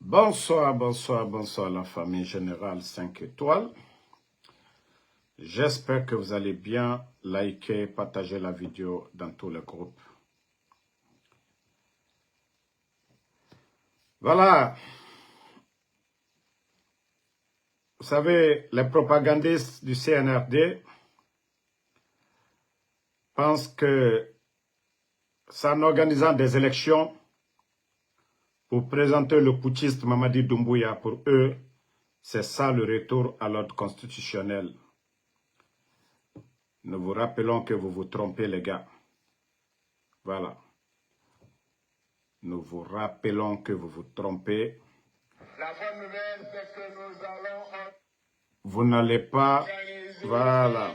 Bonsoir, bonsoir, bonsoir la famille générale 5 étoiles. J'espère que vous allez bien. Likez, partagez la vidéo dans tous les groupes. Voilà. Vous savez, les propagandistes du CNRD pensent que c'est en organisant des élections pour présenter le putschiste Mamadi Doumbouya, pour eux, c'est ça le retour à l'ordre constitutionnel. Nous vous rappelons que vous vous trompez, les gars. Voilà. Nous vous rappelons que vous vous trompez. La bonne nouvelle, c'est que nous allons... Vous n'allez pas... Voilà.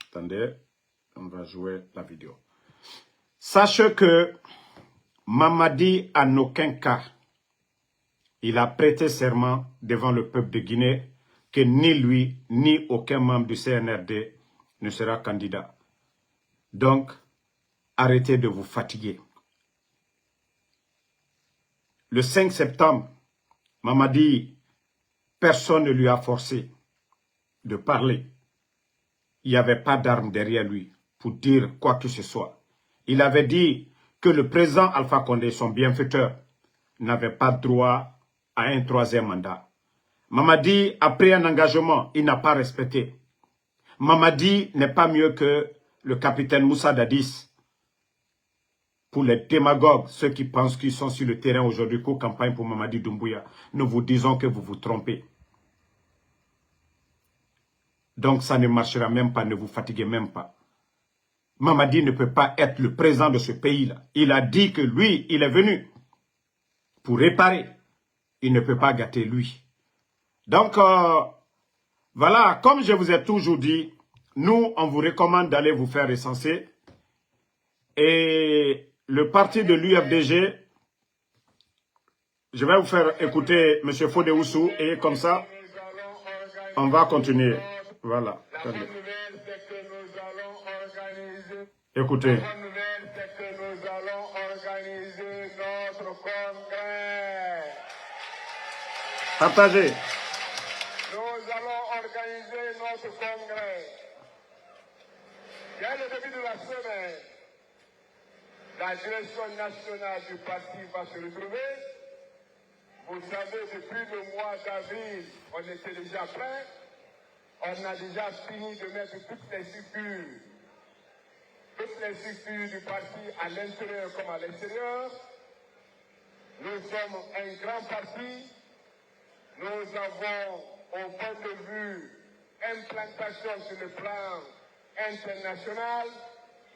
Attendez, on va jouer la vidéo. Sachez que Mamadi, en aucun cas, il a prêté serment devant le peuple de Guinée que ni lui, ni aucun membre du CNRD ne sera candidat. Donc, arrêtez de vous fatiguer. Le 5 septembre, Mamadi, personne ne lui a forcé de parler. Il n'y avait pas d'armes derrière lui pour dire quoi que ce soit. Il avait dit que le président Alpha Condé, son bienfaiteur, n'avait pas droit à un troisième mandat. Mamadi a pris un engagement, il n'a pas respecté. Mamadi n'est pas mieux que le capitaine Moussa Dadis. Pour les démagogues, ceux qui pensent qu'ils sont sur le terrain aujourd'hui pour campagne pour Mamadi Doumbouya, nous vous disons que vous vous trompez. Donc ça ne marchera même pas, ne vous fatiguez même pas. Mamadi ne peut pas être le président de ce pays-là. Il a dit que lui, il est venu pour réparer. Il ne peut pas gâter lui. Donc, voilà, comme je vous ai toujours dit, nous, on vous recommande d'aller vous faire recenser. Et le parti de l'UFDG, je vais vous faire écouter M. Fodé Oussou et comme ça, on va continuer. Voilà. Attendez. Écoutez. La bonne nouvelle, c'est que nous allons organiser notre congrès. Partagez. Nous allons organiser notre congrès. Dès le début de la semaine, la direction nationale du parti va se retrouver. Vous savez, depuis le mois d'avril, on était déjà prêt. On a déjà fini de mettre toutes les structures du parti à l'intérieur comme à l'extérieur. Nous sommes un grand parti. Nous avons, au point de vue implantation sur le plan international,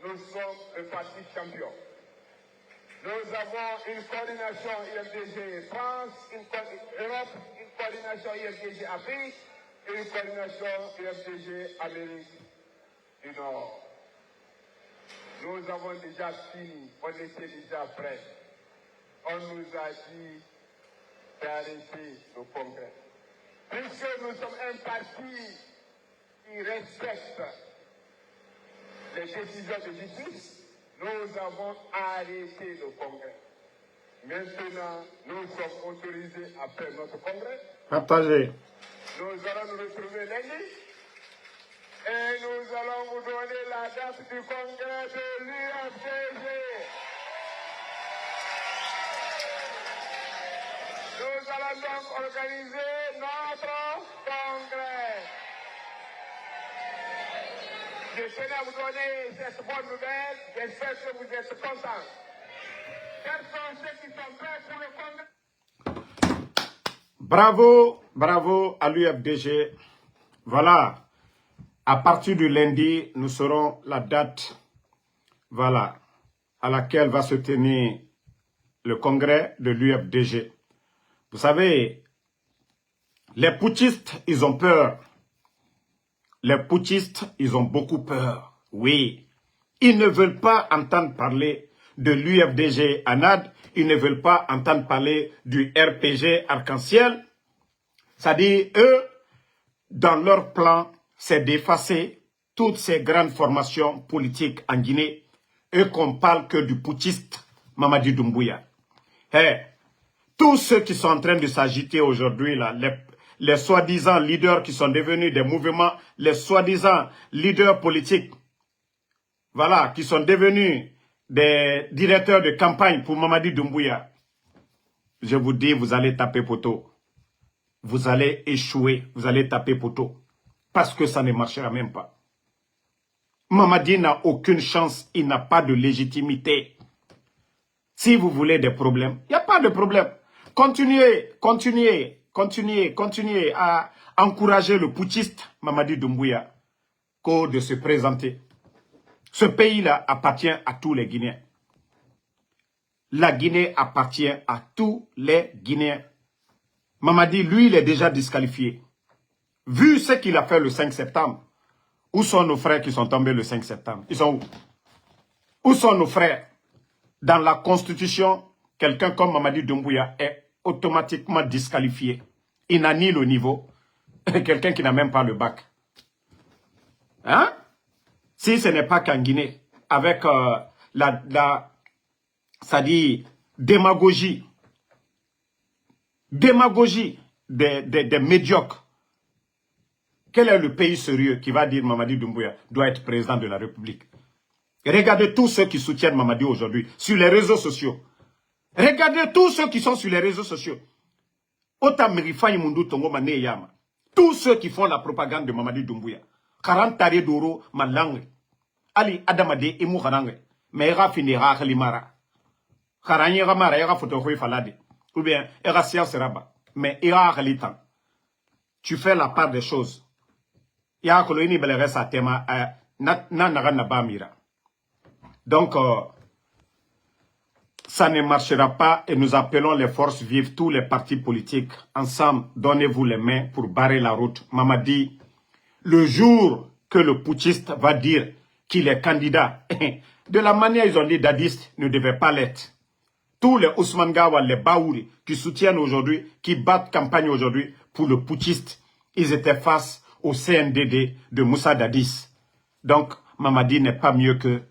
nous sommes le parti champion. Nous avons une coordination IFDG France, une Europe, une coordination IFDG Afrique et une coordination IFDG Amérique du Nord. Nous avons déjà fini, on était déjà prêts. On nous a dit d'arrêter le congrès. Puisque nous sommes un parti qui respecte les décisions de justice, nous avons arrêté le congrès. Maintenant, nous sommes autorisés à faire notre congrès. Partagez. Nous allons nous retrouver lundi. Et nous allons vous donner la date du congrès de l'UFDG. Nous allons donc organiser notre congrès. Je tenais à vous donner cette bonne nouvelle. J'espère que vous êtes contents. Quels sont ceux qui sont prêts pour le congrès? Bravo, bravo à l'UFDG. Voilà. À partir du lundi, nous saurons la date, voilà, à laquelle va se tenir le congrès de l'UFDG. Vous savez, les putschistes, ils ont peur. Les putschistes, ils ont beaucoup peur. Oui. Ils ne veulent pas entendre parler de l'UFDG ANAD. Ils ne veulent pas entendre parler du RPG Arc-en-Ciel. C'est-à-dire, eux, dans leur plan, c'est d'effacer toutes ces grandes formations politiques en Guinée et qu'on parle que du putschiste Mamadi Doumbouya. Hey, tous ceux qui sont en train de s'agiter aujourd'hui, là, les soi-disant leaders qui sont devenus des mouvements, les soi-disant leaders politiques, voilà, qui sont devenus des directeurs de campagne pour Mamadi Doumbouya, je vous dis, vous allez taper poteau. Vous allez échouer, vous allez taper poteau. Parce que ça ne marchera même pas. Mamadi n'a aucune chance, il n'a pas de légitimité. Si vous voulez des problèmes, il n'y a pas de problème. Continuez à encourager le putschiste Mamadi Doumbouya de se présenter. Ce pays-là appartient à tous les Guinéens. La Guinée appartient à tous les Guinéens. Mamadi, lui, il est déjà disqualifié. Vu ce qu'il a fait le 5 septembre, où sont nos frères qui sont tombés le 5 septembre? Ils sont où? Où sont nos frères? Dans la Constitution, quelqu'un comme Mamadi Doumbouya est automatiquement disqualifié. Il n'a ni le niveau, quelqu'un qui n'a même pas le bac. Hein? Si ce n'est pas qu'en Guinée, avec c'est-à-dire démagogie des médiocres. Quel est le pays sérieux qui va dire Mamadi Doumbouya doit être président de la République? Regardez tous ceux qui soutiennent Mamadi aujourd'hui sur les réseaux sociaux. Regardez tous ceux qui sont sur les réseaux sociaux. Tous ceux qui font la propagande de Mamadi Doumbouya. 40 tarés d'oro, malangue. Ali Adamade et Mouhanangue. Mais il va finir à Khalimara. Kharani Ramara, il va photographier Falade. Ou bien, il va science Raba. Mais il va Khalitan. Tu fais la part des choses. Il y a un colonie beléré sa thème. Donc, ça ne marchera pas et nous appelons les forces vives, tous les partis politiques. Ensemble, donnez-vous les mains pour barrer la route. Mamadi, le jour que le putschiste va dire qu'il est candidat, de la manière ils ont dit dadiste, ne devait pas l'être. Tous les Ousmane Gawa, les Baouri, qui soutiennent aujourd'hui, qui battent campagne aujourd'hui pour le putschiste, ils étaient face au CNDD de Moussa Dadis. Donc, Mamadi n'est pas mieux que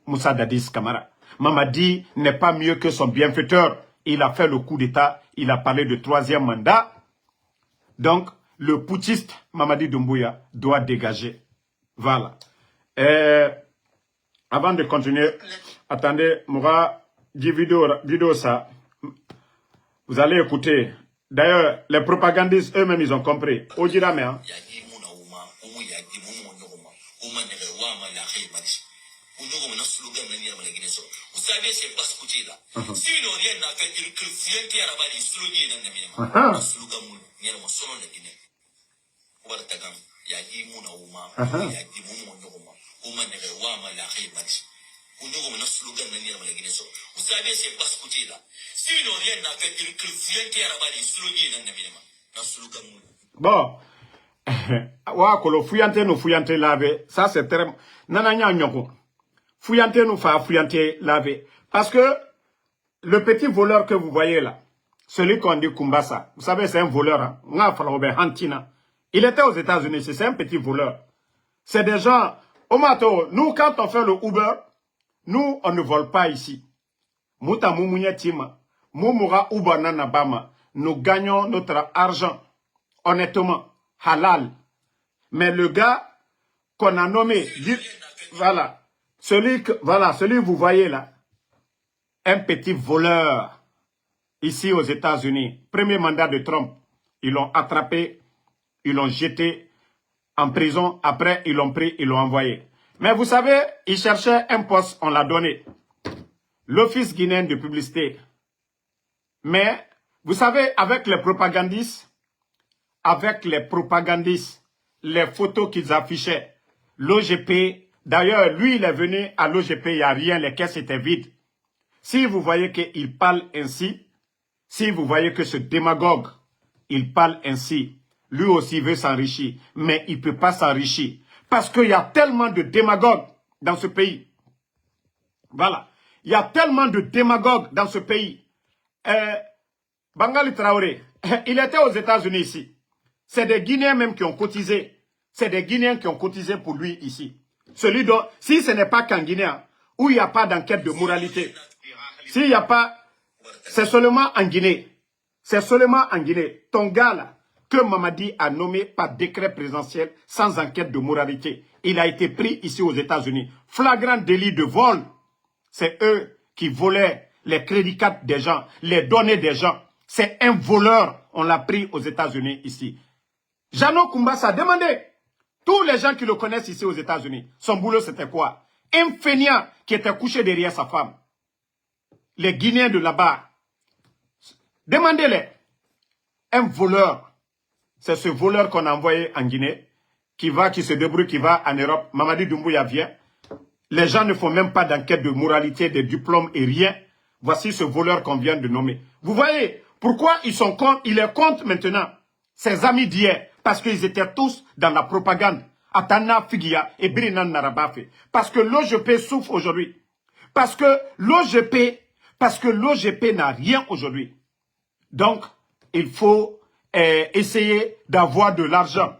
Moussa Dadis Camara. Mamadi n'est pas mieux que son bienfaiteur. Il a fait le coup d'État, il a parlé de 3e mandat. Donc, le putschiste Mamadi Doumbouya doit dégager. Voilà. Avant de continuer, attendez, Moura, dit vidéo ça. Vous allez écouter. D'ailleurs, les propagandistes eux-mêmes, ils ont compris. Ojirame, hein. Vous savez, c'est pas ce côté-là. Si nous rien à faire, il faut fuir qui a rabat les slogan dans le minimum. Slogan, il y a un son de Guinée. On va t'attendre. Il y a dit mon auma, il y a dit mon auma. On m'a dit wama la rémax. On nous a un slogan dans le Guinée. Vous savez, c'est pas ce côté-là. Si nous rien à faire, il faut fuir qui a rabat les slogans dans le minimum. Un slogan. Bon. Wa kolo fuyante no fuyante lave. Ça c'est très nananya nyoko. Fuyante nous fa fuyante laver. Parce que le petit voleur que vous voyez là, celui qu'on dit Kumbasa, vous savez, c'est un voleur. Hein? Il était aux États-Unis, c'est un petit voleur. C'est des gens, nous quand on fait le Uber, nous on ne vole pas ici. Muta mumunya tima, mumura Uber nanabama, nous gagnons notre argent, honnêtement, halal. Mais le gars qu'on a nommé, voilà. Celui que vous voyez là, un petit voleur, ici aux États-Unis, premier mandat de Trump, ils l'ont attrapé, ils l'ont jeté en prison, après ils l'ont pris, ils l'ont envoyé. Mais vous savez, il cherchait un poste, on l'a donné. L'Office guinéen de publicité. Mais, vous savez, avec les propagandistes, les photos qu'ils affichaient, l'OGP. D'ailleurs, lui, il est venu à l'OGP, il n'y a rien, les caisses étaient vides. Si vous voyez qu'il parle ainsi, si vous voyez que ce démagogue, il parle ainsi, lui aussi veut s'enrichir, mais il ne peut pas s'enrichir. Parce qu'il y a tellement de démagogues dans ce pays. Voilà. Il y a tellement de démagogues dans ce pays. Bangali Traoré, il était aux États-Unis ici. C'est des Guinéens même qui ont cotisé. C'est des Guinéens qui ont cotisé pour lui ici. Celui dont, si ce n'est pas qu'en Guinée, où il n'y a pas d'enquête de moralité, s'il n'y a pas, c'est seulement en Guinée. C'est seulement en Guinée, ton gars là, que Mamadi a nommé par décret présidentiel sans enquête de moralité. Il a été pris ici aux États-Unis. Flagrant délit de vol. C'est eux qui volaient les crédits cartes des gens, les données des gens. C'est un voleur. On l'a pris aux États-Unis ici. Jano Kumbasa a demandé. Tous les gens qui le connaissent ici aux États-Unis, son boulot c'était quoi? Un fainéant qui était couché derrière sa femme. Les Guinéens de là-bas. Demandez-les. Un voleur. C'est ce voleur qu'on a envoyé en Guinée, qui se débrouille, qui va en Europe. Mamadi Doumbouya vient. Les gens ne font même pas d'enquête de moralité, de diplôme et rien. Voici ce voleur qu'on vient de nommer. Vous voyez pourquoi ils sont contre, il est contre maintenant. Ses amis d'hier, parce qu'ils étaient tous dans la propagande. Atana Figia et Birinan Narabafe. Parce que l'OGP souffre aujourd'hui. Parce que l'OGP n'a rien aujourd'hui. Donc, il faut essayer d'avoir de l'argent.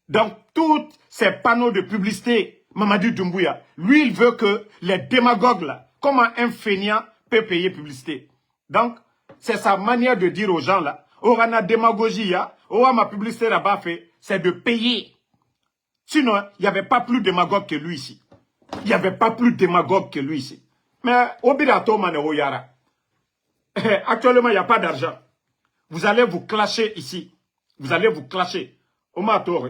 Donc, tous ces panneaux de publicité, Mamadi Doumbouya, lui, il veut que les démagogues, là, comment un fainéant peut payer publicité. Donc, c'est sa manière de dire aux gens, là, oh, on a démagogie, oh, ma publicité là-bas fait, c'est de payer. Sinon, il n'y avait pas plus de démagogue que lui ici. Il n'y avait pas plus de démagogue que lui ici. Mais, Obirato Mane Oyara, actuellement, il n'y a pas d'argent. Vous allez vous clasher ici. Vous allez vous clasher. Oma Tore.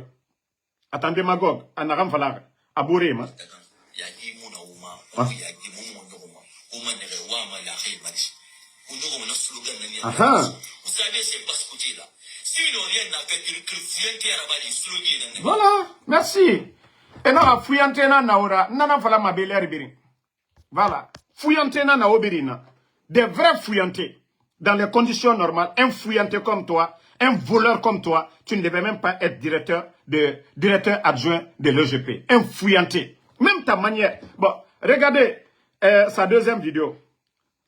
Attendez, Magog. Anaram Falar. Abouré, ma. Voilà. Merci. Et non, fouillantena naora. Nana fala ma belle herbirin. Voilà. Fouillantena na obirina. Des vrais fouillantés. Dans les conditions normales, un fouillanté comme toi, un voleur comme toi, tu ne devais même pas être directeur adjoint de l'EGP. Un fouillanté. Même ta manière. Bon, regardez sa deuxième vidéo.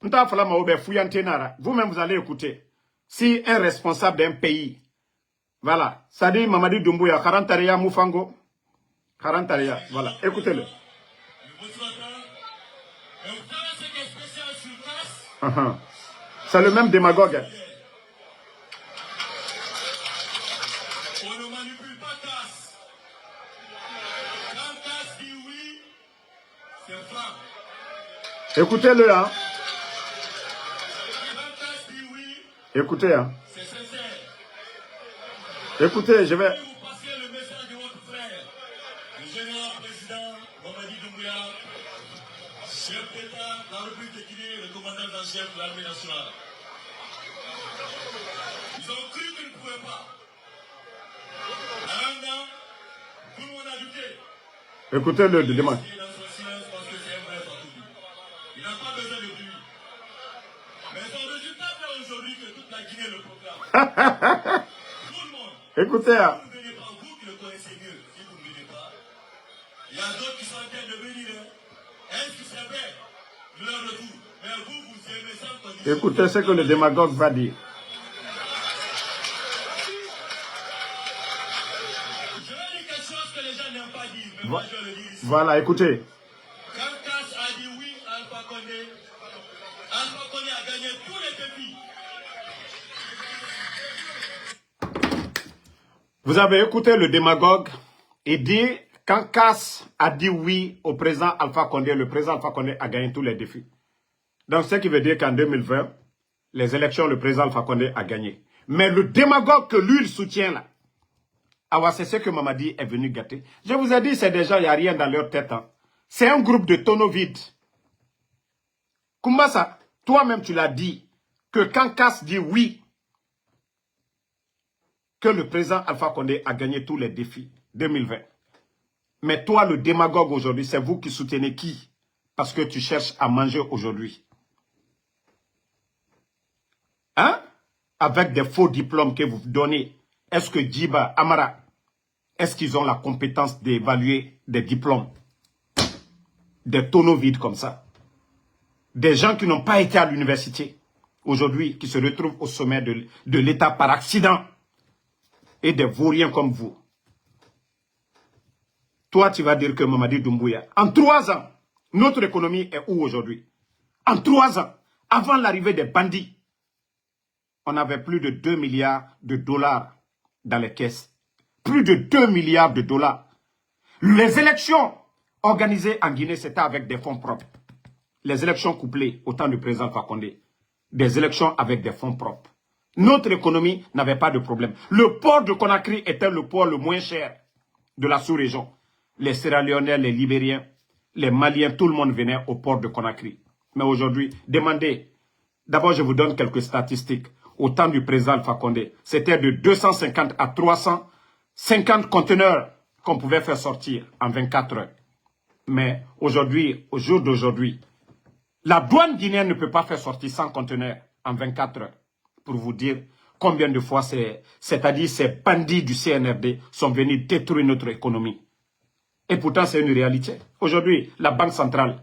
Vous-même, vous allez écouter. Si un responsable d'un pays, voilà, ça dit Mamadi Doumbouya, Karantaria Moufango, Karantaria, voilà, écoutez-le. C'est le même démagogue. On ne manipule pas Cass. Quand Cass dit oui, c'est franc. Écoutez-le, hein. Quand Cass dit oui, écoutez, hein. C'est sincère. Écoutez, je vais... Vous passez le message de votre frère, le général président Mamadi Doumbouya, chef d'État de la République de Guinée, le commandant en chef de l'armée nationale. Ils ont cru qu'ils ne pouvaient pas. À un an, tout le monde a douté. Écoutez-le de demain. Il est dans son silence parce que c'est un vrai partout. Il n'a pas besoin de lui. Mais son résultat fait aujourd'hui que toute la Guinée le proclame. Tout le monde. Écoutez, hein. Vous ne venez pas, vous qui le connaissez mieux, si vous ne venez pas. Il y a d'autres qui sont en train de venir. Est-ce que c'est vrai de leur retour? Mais vous, vous aimez ça comme Écoutez ce que le démagogue va dire. Je vais dire quelque chose que les gens n'aiment pas dire, mais moi je vais le dire ici. Voilà, écoutez. Quand Cass a dit oui à Alpha Condé a gagné tous les défis. Vous avez écouté le démagogue et dit, quand Cass a dit oui au président Alpha Condé, le président Alpha Condé a gagné tous les défis. Donc, ce qui veut dire qu'en 2020, les élections, le président Alpha Condé a gagné. Mais le démagogue que lui, il soutient là, c'est ce que Mamadi est venu gâter. Je vous ai dit, c'est des gens, il n'y a rien dans leur tête. Hein. C'est un groupe de tonneaux vides. Kumbasa, toi-même, tu l'as dit, que quand Cass dit oui, que le président Alpha Condé a gagné tous les défis 2020. Mais toi, le démagogue aujourd'hui, c'est vous qui soutenez qui? Parce que tu cherches à manger aujourd'hui. Hein? Avec des faux diplômes que vous donnez. Est-ce que Djiba, Amara, est-ce qu'ils ont la compétence d'évaluer des diplômes? Des tonneaux vides comme ça. Des gens qui n'ont pas été à l'université. Aujourd'hui, qui se retrouvent au sommet de l'État par accident. Et des vauriens comme vous. Toi, tu vas dire que Mamadi Doumbouya, en 3 ans, notre économie est où aujourd'hui? En 3 ans, avant l'arrivée des bandits, on avait plus de 2 milliards de dollars dans les caisses. Plus de 2 milliards de dollars. Les élections organisées en Guinée, c'était avec des fonds propres. Les élections couplées au temps du président Alpha Condé. Des élections avec des fonds propres. Notre économie n'avait pas de problème. Le port de Conakry était le port le moins cher de la sous-région. Les Sierra-Léonais, les Libériens, les Maliens, tout le monde venait au port de Conakry. Mais aujourd'hui, demandez. D'abord, je vous donne quelques statistiques. Au temps du président Alpha Condé, c'était de 250 à 350 conteneurs qu'on pouvait faire sortir en 24 heures. Mais aujourd'hui, au jour d'aujourd'hui, la douane guinéenne ne peut pas faire sortir 100 conteneurs en 24 heures. Pour vous dire combien de fois c'est-à-dire ces bandits du CNRD sont venus détruire notre économie. Et pourtant, c'est une réalité. Aujourd'hui, la banque centrale,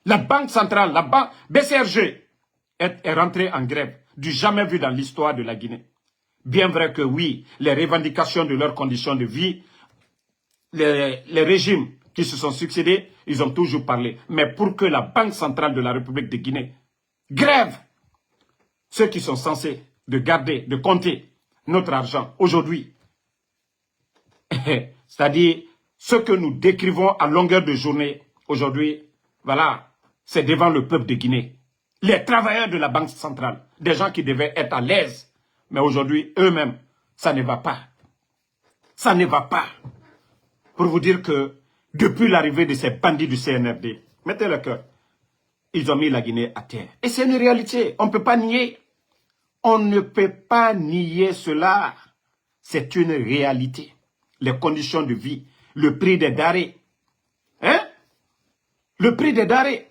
la banque BCRG est rentrée en grève, du jamais vu dans l'histoire de la Guinée. Bien vrai que oui, les revendications de leurs conditions de vie, les régimes qui se sont succédés, ils ont toujours parlé. Mais pour que la Banque centrale de la République de Guinée grève, ceux qui sont censés de garder, de compter notre argent aujourd'hui, c'est-à-dire ce que nous décrivons à longueur de journée aujourd'hui, voilà, c'est devant le peuple de Guinée. Les travailleurs de la Banque centrale, des gens qui devaient être à l'aise, mais aujourd'hui, eux-mêmes, ça ne va pas. Ça ne va pas. Pour vous dire que depuis l'arrivée de ces bandits du CNRD, mettez le cœur, ils ont mis la Guinée à terre. Et c'est une réalité, on ne peut pas nier. On ne peut pas nier cela. C'est une réalité. Les conditions de vie, le prix des denrées. Hein? Le prix des denrées.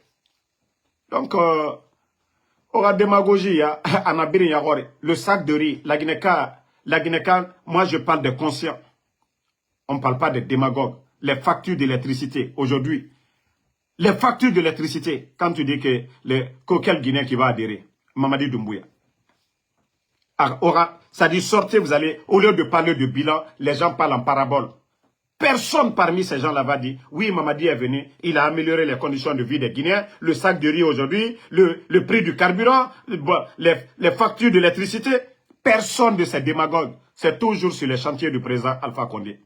Donc, on a démagogie, le sac de riz, la Guinée, moi je parle des conscients. On ne parle pas des démagogues. Les factures d'électricité, aujourd'hui, les factures d'électricité, quand tu dis que quel Guinéen qui va adhérer, Mamadi Doumbouya. Ça dit sortez, vous allez, au lieu de parler de bilan, les gens parlent en parabole. Personne parmi ces gens-là va dire, oui, Mamadi est venu, il a amélioré les conditions de vie des Guinéens, le sac de riz aujourd'hui, le prix du carburant, les factures d'électricité. Personne de ces démagogues, c'est toujours sur les chantiers du président Alpha Condé.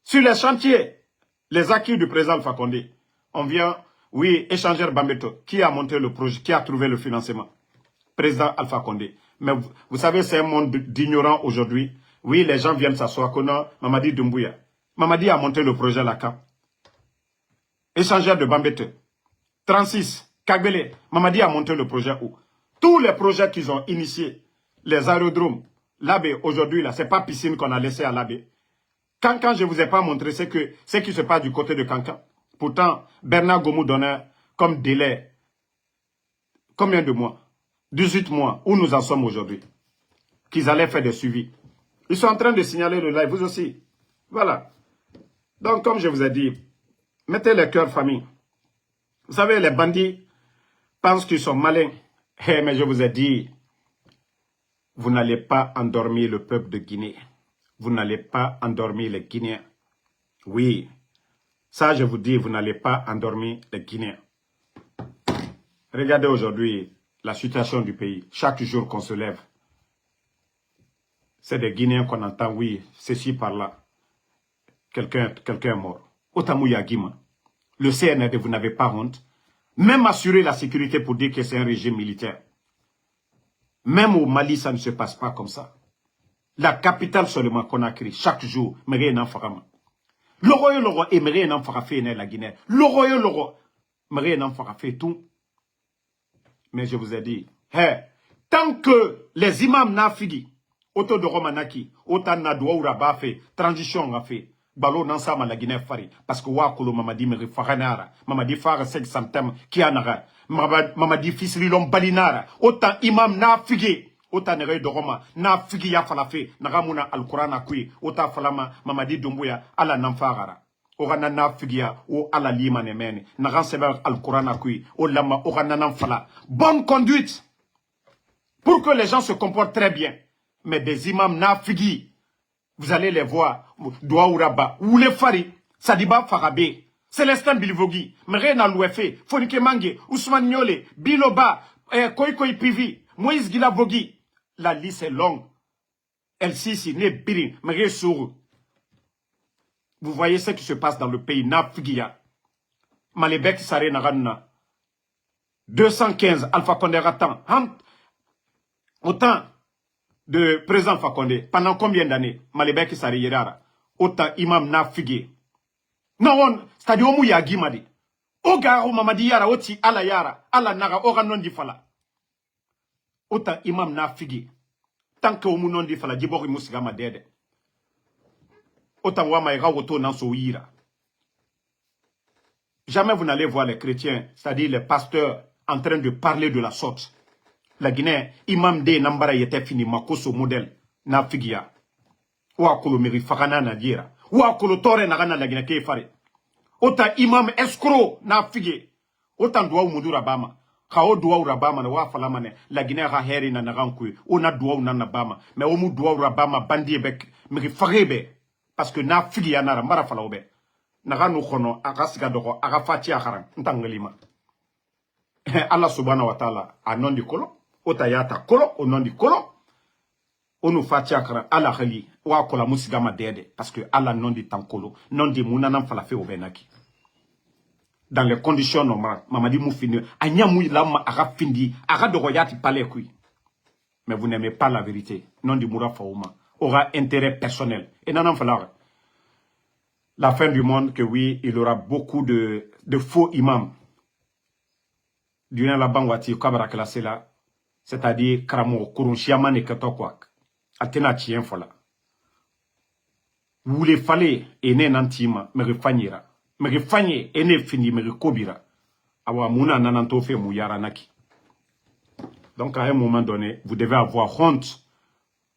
Sur les chantiers, les acquis du président Alpha Condé, on vient, oui, échangeur Bambeto, qui a monté le projet, qui a trouvé le financement? Président Alpha Condé. Mais vous savez, c'est un monde d'ignorants aujourd'hui. Oui, les gens viennent s'asseoir, Kona, Mamadi Doumbouya. Mamadi a monté le projet Lacan. Échangeur de Bambete. 36, Kagbele. Mamadi a monté le projet où? Tous les projets qu'ils ont initiés, les aérodromes, l'Abbé, aujourd'hui, là, c'est pas piscine qu'on a laissé à l'Abbé. Cancan, je ne vous ai pas montré ce qui se passe du côté de Cancan. Pourtant, Bernard Gomou donnait comme délai combien de mois? 18 mois, où nous en sommes aujourd'hui. Qu'ils allaient faire des suivis. Ils sont en train de signaler le live, vous aussi. Voilà. Donc, comme je vous ai dit, mettez les cœurs famille. Vous savez, les bandits pensent qu'ils sont malins. Mais je vous ai dit, vous n'allez pas endormir le peuple de Guinée. Vous n'allez pas endormir les Guinéens. Oui, ça je vous dis, vous n'allez pas endormir les Guinéens. Regardez aujourd'hui la situation du pays. Chaque jour qu'on se lève, c'est des Guinéens qu'on entend, oui, ceci par là. Quelqu'un est mort. Otamouya Guima. Le CNRD, vous n'avez pas honte. Même assurer la sécurité pour dire que c'est un régime militaire. Même au Mali, ça ne se passe pas comme ça. La capitale seulement Conakry, chaque jour, Méré Nanfarama. Loro et Méré Nanfarafé la Guinée. Loro, Méré Nanfarafé tout. Mais je vous ai dit, tant que les imams n'afidi, auto de Romanaki, autant Nadoua ou Rabafe, transition a fait, Balo Nansama la Guinée Fari, parce que Wakolo Mamadi Meri Faranara, Mamadi Fara 500 Kianara, Mamadi Fisrilom Balinara, autant imam n'afidi. Ota nere de Roma, na figi ya falafe, na ramuna al-Qur'an kui, ota falama Mamadi Doumbouya, ala namfagara. Orana na figi ya, o ala lima nemene, na ranseber al-Qur'an kui, o lama orana namfala. Bonne conduite, pour que les gens se comportent très bien. Mais des imams na figi, vous allez les voir, Douaouraba, ou les Fari, Sadiba Farabé, Célestin Bilvogi, Mrena Louefe, Fonike Mange, Ousmane Niole, Biloba, Koikoi Pivi, Moïse Gilavogi, La liste est longue. El-Sisi, Nebiri, Mresour. Vous voyez ce qui se passe dans le pays. Nafigia. Malébek Sare Naranna. 215 Alpha Condé Ratan. Autant de président Alpha Condé. Pendant combien d'années? Malébek Sare Yerara. Autant imam Nafigi. Non, c'est-à-dire Omu Yagi Madi. Oga o Mamadi Yara, Oti Ala Yara. Ala Naga, Ora non di Fala. Autant imam Nafigi. Tant que Omu non di Fala, Djibori Mousigama Dede. Autant Wamaïra Woto Nanso Yira. Jamais vous n'allez voir les chrétiens, c'est-à-dire les pasteurs, en train de parler de la sorte. La Guinée, imam de Nambara était fini, Makoso modèle, Nafigia. Ouakolo Miri Fakana Nadira. Ouakolo Tore Nagana la Guinée Kefare. Autant imam escroc, Nafigi. Autant Douaou Moudou Rabama. Kao Douaou Rabama, ne Wafalamane, la Guinée Raheri Nanarankoui. On a Douaou Nanabama. Mais Omu Douaou Rabama, Bandi Bek, Miri Farebe. Parce que Nafigia Nara, Marafalaobe. Naga nou kono, aga siga doko, aga fati akaran, ntangelima. Allah subhanahu wa ta'ala, a non di kolo, otayata kolo, o non di kolo, onu fati akaran, Allah khali, wa kola musigama dede, parce que Allah non di tankolo, non di mounanam falafe obenaki. Dans les conditions normales, Mamadi Moufini, anya mou lama aga findi, aga doko yati pale kui. Mais vous n'aimez pas la vérité, non di moura faouma, aura intérêt personnel, et nanam falare. La fin du monde, que oui, il y aura beaucoup de faux imams. Durant la bangwati, kabara classé là, c'est-à-dire, Karamo, Kurunchiaman et Katokwak. Atena tien fola. Vous les fallait, et ne nantima, me refanyera. Me refanye, et ne fini, me rekobira. Awa mouna nanantofe mouyaranaki. Donc, à un moment donné, vous devez avoir honte.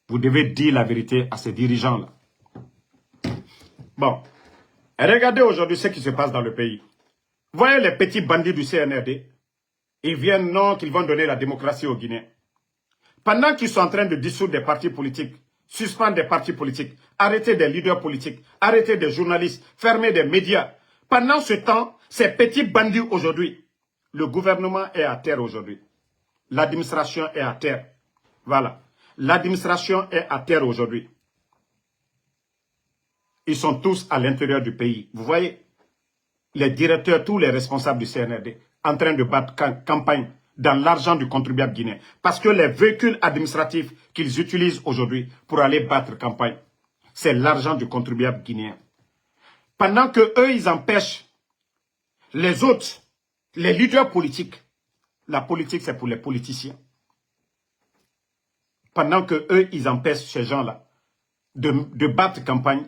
Vous devez dire la vérité à ces dirigeants-là. Bon. Regardez aujourd'hui ce qui se passe dans le pays. Voyez les petits bandits du CNRD. Ils viennent, non, qu'ils vont donner la démocratie aux Guinéens. Pendant qu'ils sont en train de dissoudre des partis politiques, suspendre des partis politiques, arrêter des leaders politiques, arrêter des journalistes, fermer des médias. Pendant ce temps, ces petits bandits aujourd'hui, le gouvernement est à terre aujourd'hui. L'administration est à terre. Voilà. L'administration est à terre aujourd'hui. Ils sont tous à l'intérieur du pays. Vous voyez, les directeurs, tous les responsables du CNRD, en train de battre campagne dans l'argent du contribuable guinéen. Parce que les véhicules administratifs qu'ils utilisent aujourd'hui pour aller battre campagne, c'est l'argent du contribuable guinéen. Pendant que eux, ils empêchent les autres, les leaders politiques. La politique, c'est pour les politiciens. Pendant que eux, ils empêchent ces gens-là de battre campagne,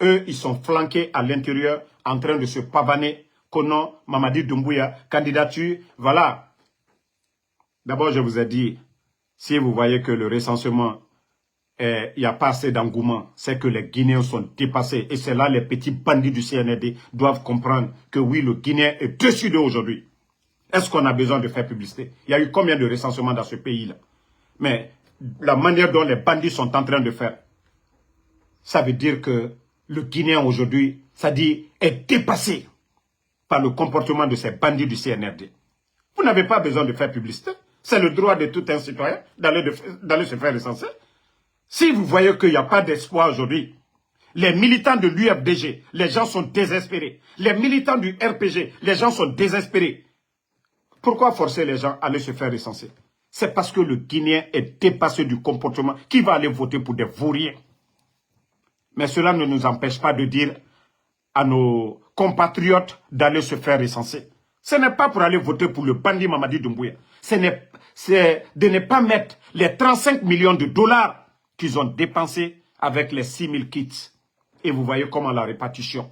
eux, ils sont flanqués à l'intérieur en train de se pavaner. Konon, Mamadi Doumbouya, candidature, voilà. D'abord, je vous ai dit, si vous voyez que le recensement, il n'y a pas assez d'engouement, c'est que les Guinéens sont dépassés. Et c'est là les petits bandits du CNRD doivent comprendre que oui, le Guinéen est dessus d'eux aujourd'hui. Est-ce qu'on a besoin de faire publicité? Il y a eu combien de recensements dans ce pays-là? Mais la manière dont les bandits sont en train de faire, ça veut dire que le Guinéen aujourd'hui, ça dit, est dépassé par le comportement de ces bandits du CNRD. Vous n'avez pas besoin de faire publicité. C'est le droit de tout un citoyen d'aller se faire recenser. Si vous voyez qu'il n'y a pas d'espoir aujourd'hui, les militants de l'UFDG, les gens sont désespérés. Les militants du RPG, les gens sont désespérés. Pourquoi forcer les gens à aller se faire recenser? C'est parce que le Guinéen est dépassé du comportement. Qui va aller voter pour des vauriens? Mais cela ne nous empêche pas de dire à nos compatriotes d'aller se faire recenser. Ce n'est pas pour aller voter pour le bandit Mamadi Doumbouya. C'est de ne pas mettre les 35 millions de dollars qu'ils ont dépensés avec les 6 000 kits. Et vous voyez comment la répartition.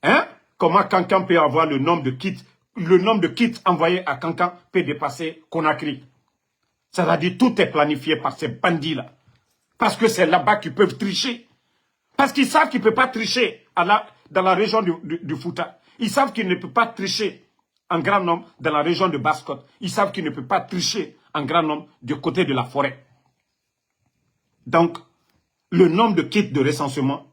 Hein? Comment Kankan peut avoir le nombre de kits envoyés à Kankan peut dépasser Conakry. Ça veut dire tout est planifié par ces bandits-là. Parce que c'est là-bas qu'ils peuvent tricher. Parce qu'ils savent qu'ils ne peuvent pas tricher dans la région du Fouta. Ils savent qu'ils ne peuvent pas tricher en grand nombre dans la région de Basse-Côte. Ils savent qu'ils ne peuvent pas tricher en grand nombre du côté de la forêt. Donc, le nombre de kits de recensement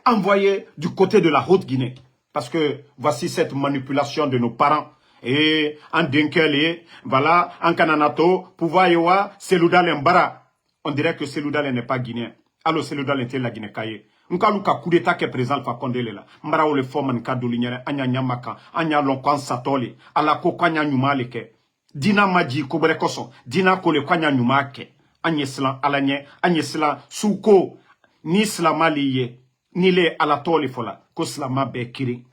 envoyés du côté de la Haute-Guinée. Parce que voici cette manipulation de nos parents. Et en Dinkel, voilà, en Kananato, Pouvoyewa, Selouda Lembara. on dirait que Seloudal n'est pas guinéen. Alors Seloudal était la Guinée-Kaye. Nkalu ka coup d'état qui est présent Alpha Condé là. Mbara le forme nka dolignere anya nyamaka anya lonkwan satoli ala ko kwanya nyuma leke. Dina maji ko bere koso dina ko le kwanya nyuma ke. Anye slan alanye anye slan suko ni slamaliye ni le ala toli fola ko slama be kiri.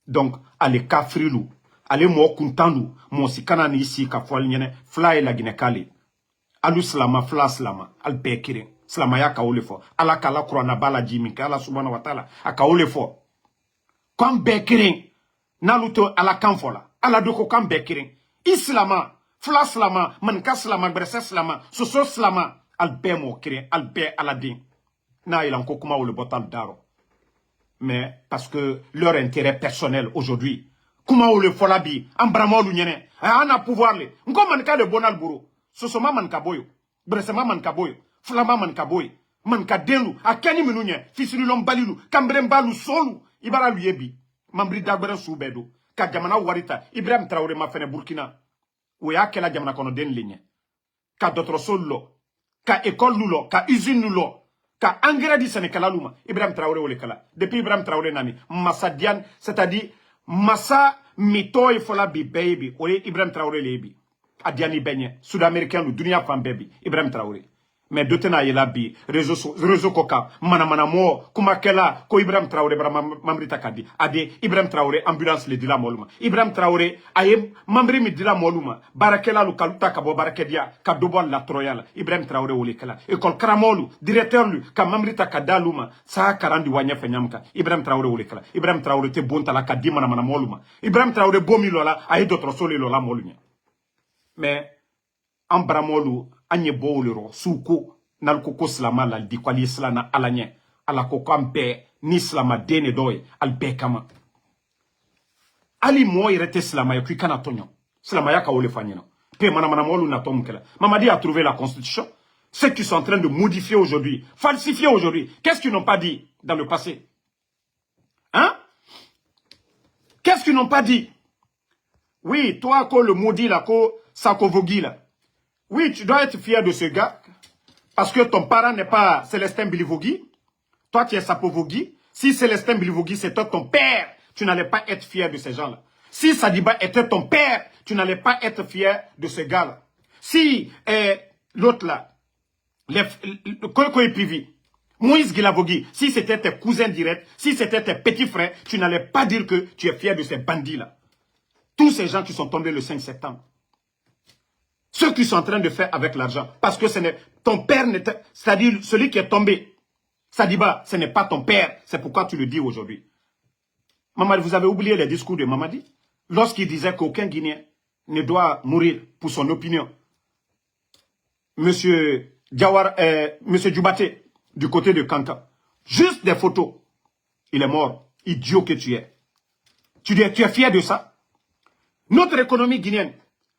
Donc ale kafrilu ale mo kuntandu mo sikana ni isi ka fol nyene fly la Guinée-Kali. Alu slama fla slama al be kiri. Slamaya ka ole fo ala kala kurana bala jimi ka ala subhanahu wa ta'ala aka ole fo kom bekirin naluto ala kan fola ala doko kam bekirin islama fla slama man ka slama bresa slama soso slama al be mo kirin al be ala din na ilan ko kuma ole botal daro mais parce que leur intérêt personnel aujourd'hui kuma ole fola bi ambramo lu nyene ana pouvoir le ngom man ka de bonal buru soso man ka boyo bresa man ka boyo Flama man kaboy, man kadelu, a kani menunye, fisilulom balilu, kambrem balu solu, ibara luyebi, mambri dagbere soubedo, ka jamana warita, Ibrahim Traoré ma fene Burkina, ou ya kela jamana kono den ligne, ka d'autres solo, ka école lulo, ka usine lulo, ka engrais di Sénégal luma, Ibrahim Traoré ou le kala. Depuis Ibrahim Traoré nani, Massa Diane, c'est-à-dire, Massa mitoy fola bi baby, oye Ibrahim Traoré lebi, a Diani benye, Sud-Américain lu, dunia fan baby, Ibrahim Traoré. Mais d'autres yela bi réseau koka mana mo kuma kela ko Ibrahim Traoré bara mamrita kadi ade Ibrahim Traoré ambulance le dila moluma Ibrahim Traoré aye mamri mi dila moluma barakela lu kaluta kabo barakedia ka dobon la troyala Ibrahim Traoré wole kala école karamolu directeur lu ka mamrita kadaluma sa karandi wanya fenyamka Ibrahim Traoré wole kala Ibrahim Traoré te bonta la kadi mana moluma Ibrahim Traoré bomi lola aye d'autres soli lola molunya mais ambramolu anye bowlero suko nal koko slama la di kwali slana alanye ala koko ampe ni slama dene doy al bekama ali moy rete slama ya kana tonyo slama ya ka wole fanyina pe mana molu na tomkela Mamadi a trouvé la constitution ceux qui sont en train de modifier aujourd'hui falsifier aujourd'hui qu'est-ce qu'ils n'ont pas dit dans le passé hein qu'est-ce qu'ils n'ont pas dit oui toi ko le maudit là ko Sakovogi là. Oui, tu dois être fier de ce gars, parce que ton parent n'est pas Célestin Bilivogui. Toi, tu es Sapovogui. Si Célestin Bilivogui, c'était ton père, tu n'allais pas être fier de ces gens-là. Si Sadiba était ton père, tu n'allais pas être fier de ce gars-là. Si l'autre là, Koikoipivi, Moïse Guilavogui, si c'était tes cousins directs, si c'était tes petits frères, tu n'allais pas dire que tu es fier de ces bandits-là. Tous ces gens qui sont tombés le 5 septembre. Ceux qui sont en train de faire avec l'argent. Parce que ton père n'était... C'est-à-dire celui qui est tombé. Sadiba, ce n'est pas ton père. C'est pourquoi tu le dis aujourd'hui. Mamadi, vous avez oublié les discours de Mamadi? Lorsqu'il disait qu'aucun Guinéen ne doit mourir pour son opinion. Monsieur Djoubaté, du côté de Kanta. Juste des photos. Il est mort. Idiot que tu es. Tu es fier de ça? Notre économie guinéenne,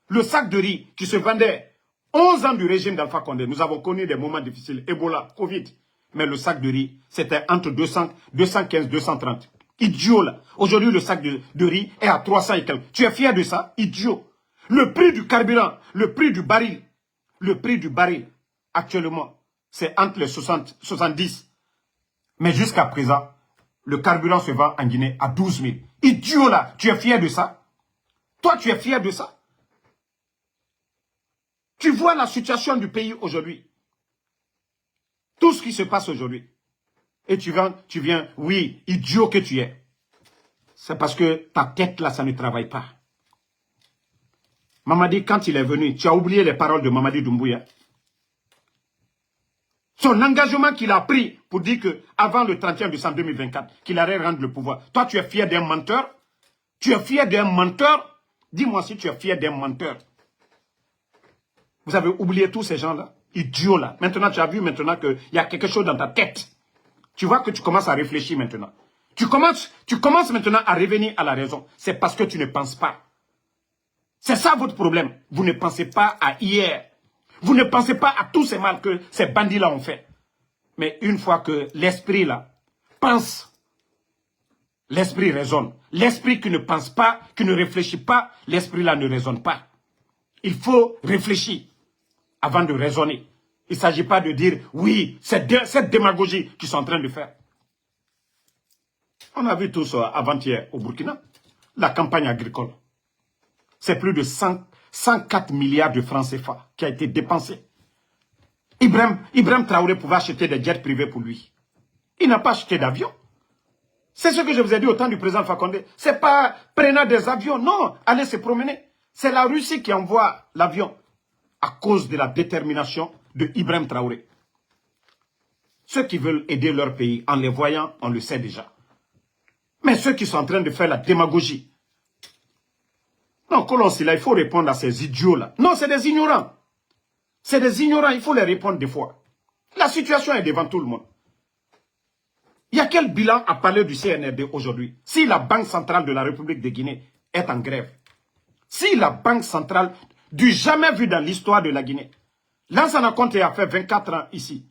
le sac de riz qui se vendait 11 ans du régime d'Alpha Condé. Nous avons connu des moments difficiles. Ebola, Covid. Mais le sac de riz, c'était entre 215, 230. Idiot là. Aujourd'hui, le sac de riz est à 300 et quelques. Tu es fier de ça? Idiot. Le prix du carburant, le prix du baril, actuellement, c'est entre les 60, 70. Mais jusqu'à présent, le carburant se vend en Guinée à 12 000. Idiot là. Tu es fier de ça? Toi, tu es fier de ça? Tu vois la situation du pays aujourd'hui. Tout ce qui se passe aujourd'hui. Et tu viens, oui, idiot que tu es. C'est parce que ta tête là, ça ne travaille pas. Mamadi, quand il est venu, tu as oublié les paroles de Mamadi Doumbouya. Son engagement qu'il a pris pour dire que avant le 31 décembre 2024, qu'il allait rendre le pouvoir. Toi, tu es fier d'un menteur? Tu es fier d'un menteur? Dis-moi si tu es fier d'un menteur. Vous avez oublié tous ces gens-là? Idiots là. Maintenant, tu as vu maintenant qu'il y a quelque chose dans ta tête. Tu vois que tu commences à réfléchir maintenant. Tu commences maintenant à revenir à la raison. C'est parce que tu ne penses pas. C'est ça votre problème. Vous ne pensez pas à hier. Vous ne pensez pas à tous ces mal que ces bandits-là ont fait. Mais une fois que l'esprit là pense, l'esprit raisonne. L'esprit qui ne pense pas, qui ne réfléchit pas, l'esprit là ne raisonne pas. Il faut réfléchir avant de raisonner. Il ne s'agit pas de dire, oui, c'est cette démagogie qu'ils sont en train de faire. On a vu tous avant-hier au Burkina, la campagne agricole. C'est plus de 104 milliards de francs CFA qui a été dépensé. Ibrahim Traoré pouvait acheter des jets privés pour lui. Il n'a pas acheté d'avion. C'est ce que je vous ai dit au temps du président Alpha Condé. Ce n'est pas prenant des avions, non, allez se promener. C'est la Russie qui envoie l'avion à cause de la détermination de Ibrahim Traoré. Ceux qui veulent aider leur pays, en les voyant, on le sait déjà. Mais ceux qui sont en train de faire la démagogie. Non, Colossi, là, il faut répondre à ces idiots-là. Non, c'est des ignorants. C'est des ignorants, il faut les répondre des fois. La situation est devant tout le monde. Il y a quel bilan à parler du CNRD aujourd'hui? Si la Banque centrale de la République de Guinée est en grève. Si la Banque centrale, du jamais vu dans l'histoire de la Guinée. Lansana Conté a fait 24 ans ici.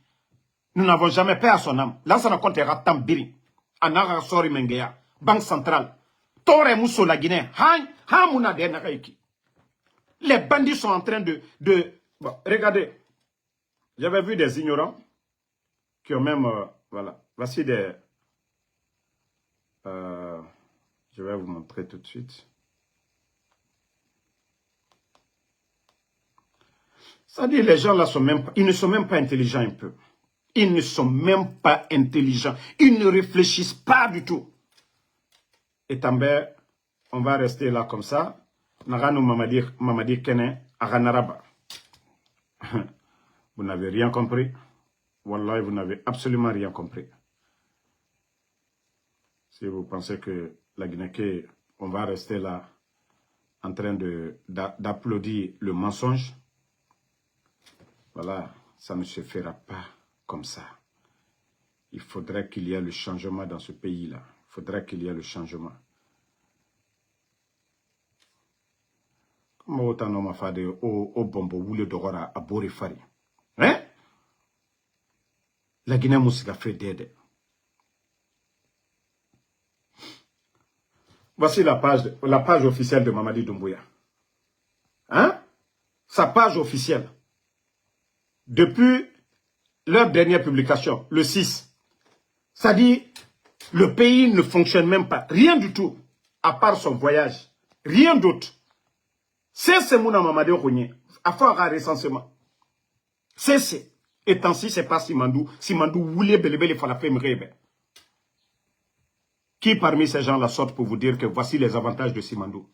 Nous n'avons jamais paix à son âme. Lansana Conté ratam biri. Anara sori mengeya. Banque centrale. Tore Mousso la Guinée. Les bandits sont en train de... Bon, regardez. J'avais vu des ignorants qui ont même... voilà. Voici des... je vais vous montrer tout de suite. Ça dit, les gens là sont même pas... Ils ne sont même pas intelligents un peu. Ils ne sont même pas intelligents. Ils ne réfléchissent pas du tout. Et També, on va rester là comme ça. Nagano Mamadi Kene Aganaraba. Vous n'avez rien compris. Wallah, vous n'avez absolument rien compris. Si vous pensez que la Guinée, on va rester là en train d'applaudir le mensonge, voilà, ça ne se fera pas comme ça. Il faudrait qu'il y ait le changement dans ce pays-là. Il faudrait qu'il y ait le changement. Comment autant on m'a fait au bombo ou le dogora à Borifari? Hein? La Guinée m'a fait d'aide. Voici la page officielle de Mamadi Doumbouya. Hein? Sa page officielle. Depuis leur dernière publication, le 6. Ça dit, le pays ne fonctionne même pas. Rien du tout. À part son voyage. Rien d'autre. C'est Mouna Mamadi Okounye. À faire un recensement. C'est. Et tant si c'est pas Simandou. Simandou voulait belébé falafel mrebe. Qui parmi ces gens-là sortent pour vous dire que voici les avantages de Simandou?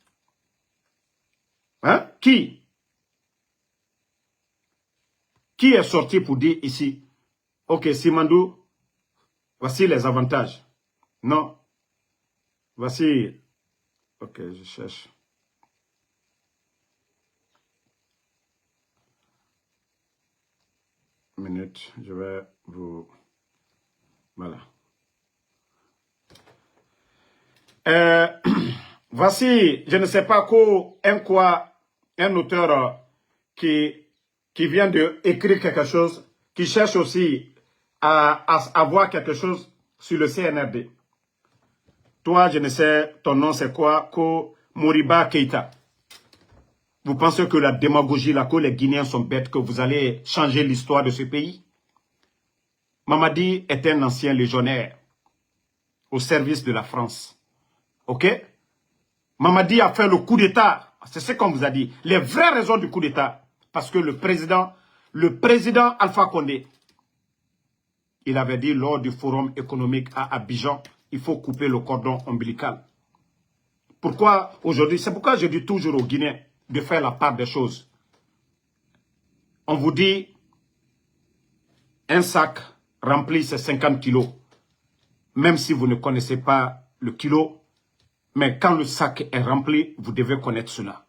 Hein? Qui est sorti pour dire ici, ok, Simandou, voici les avantages? Non. Voici, ok, je cherche. Une minute, je vais vous... Voilà. Voici, je ne sais pas un auteur qui vient d'écrire quelque chose, qui cherche aussi à avoir quelque chose sur le CNRD. Toi, je ne sais, ton nom c'est quoi, Ko Moriba Keïta. Vous pensez que la démagogie, là, que les Guinéens sont bêtes, que vous allez changer l'histoire de ce pays? Mamadi est un ancien légionnaire au service de la France. Ok? Mamadi a fait le coup d'État. C'est ce qu'on vous a dit. Les vraies raisons du coup d'État. Parce que le président Alpha Condé, il avait dit lors du forum économique à Abidjan, il faut couper le cordon ombilical. Pourquoi aujourd'hui? C'est pourquoi je dis toujours aux Guinéens de faire la part des choses. On vous dit, un sac rempli c'est 50 kilos. Même si vous ne connaissez pas le kilo, mais quand le sac est rempli, vous devez connaître cela.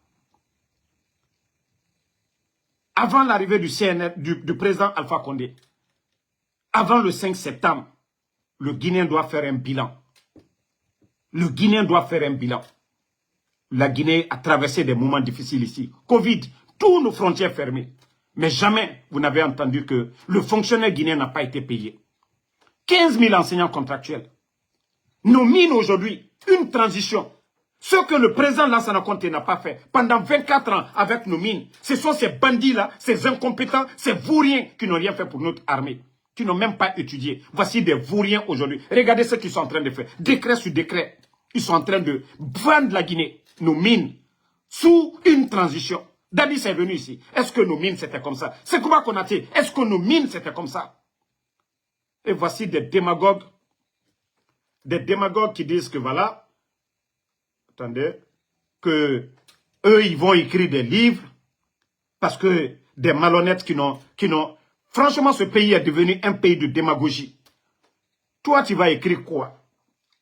Avant l'arrivée du président Alpha Condé, avant le 5 septembre, le Guinéen doit faire un bilan. Le Guinéen doit faire un bilan. La Guinée a traversé des moments difficiles ici. Covid, toutes nos frontières fermées. Mais jamais vous n'avez entendu que le fonctionnaire guinéen n'a pas été payé. 15 000 enseignants contractuels. Nos mines aujourd'hui, une transition. Ce que le président Lansana Conté n'a pas fait pendant 24 ans avec nos mines, ce sont ces bandits-là, ces incompétents, ces vauriens qui n'ont rien fait pour notre armée, qui n'ont même pas étudié. Voici des vauriens aujourd'hui. Regardez ce qu'ils sont en train de faire. Décret sur décret. Ils sont en train de vendre la Guinée, nos mines, sous une transition. Dadis est venu ici. Est-ce que nos mines c'était comme ça? C'est comment qu'on a dit? Est-ce que nos mines c'était comme ça? Et voici des démagogues qui disent que voilà, attendez, que eux, ils vont écrire des livres parce que des malhonnêtes qui n'ont... Franchement, ce pays est devenu un pays de démagogie. Toi, tu vas écrire quoi?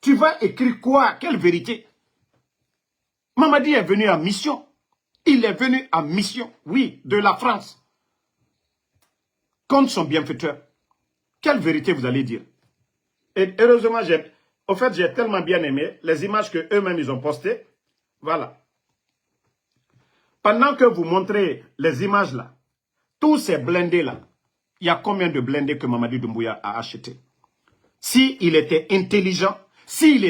Tu vas écrire quoi? Quelle vérité? Mamadi est venu en mission. Il est venu en mission, oui, de la France, contre son bienfaiteur. Quelle vérité vous allez dire? Et heureusement, j'ai tellement bien aimé les images qu'eux-mêmes ils ont postées. Voilà. Pendant que vous montrez les images là, tous ces blindés là, il y a combien de blindés que Mamadi Doumbouya a acheté? S'il était intelligent, s'il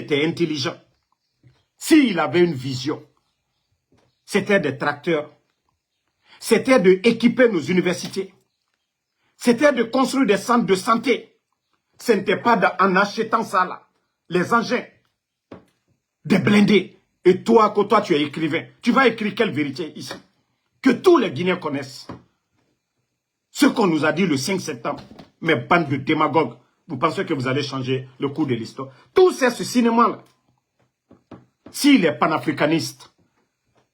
avait une vision, c'était des tracteurs, c'était d'équiper nos universités, c'était de construire des centres de santé. Ce n'était pas en achetant ça là, les engins, des blindés. Et toi, quand toi tu es écrivain, tu vas écrire quelle vérité ici? Que tous les Guinéens connaissent. Ce qu'on nous a dit le 5 septembre, mais bande de démagogues, vous pensez que vous allez changer le cours de l'histoire? Tout c'est ce cinéma-là. S'il est panafricaniste,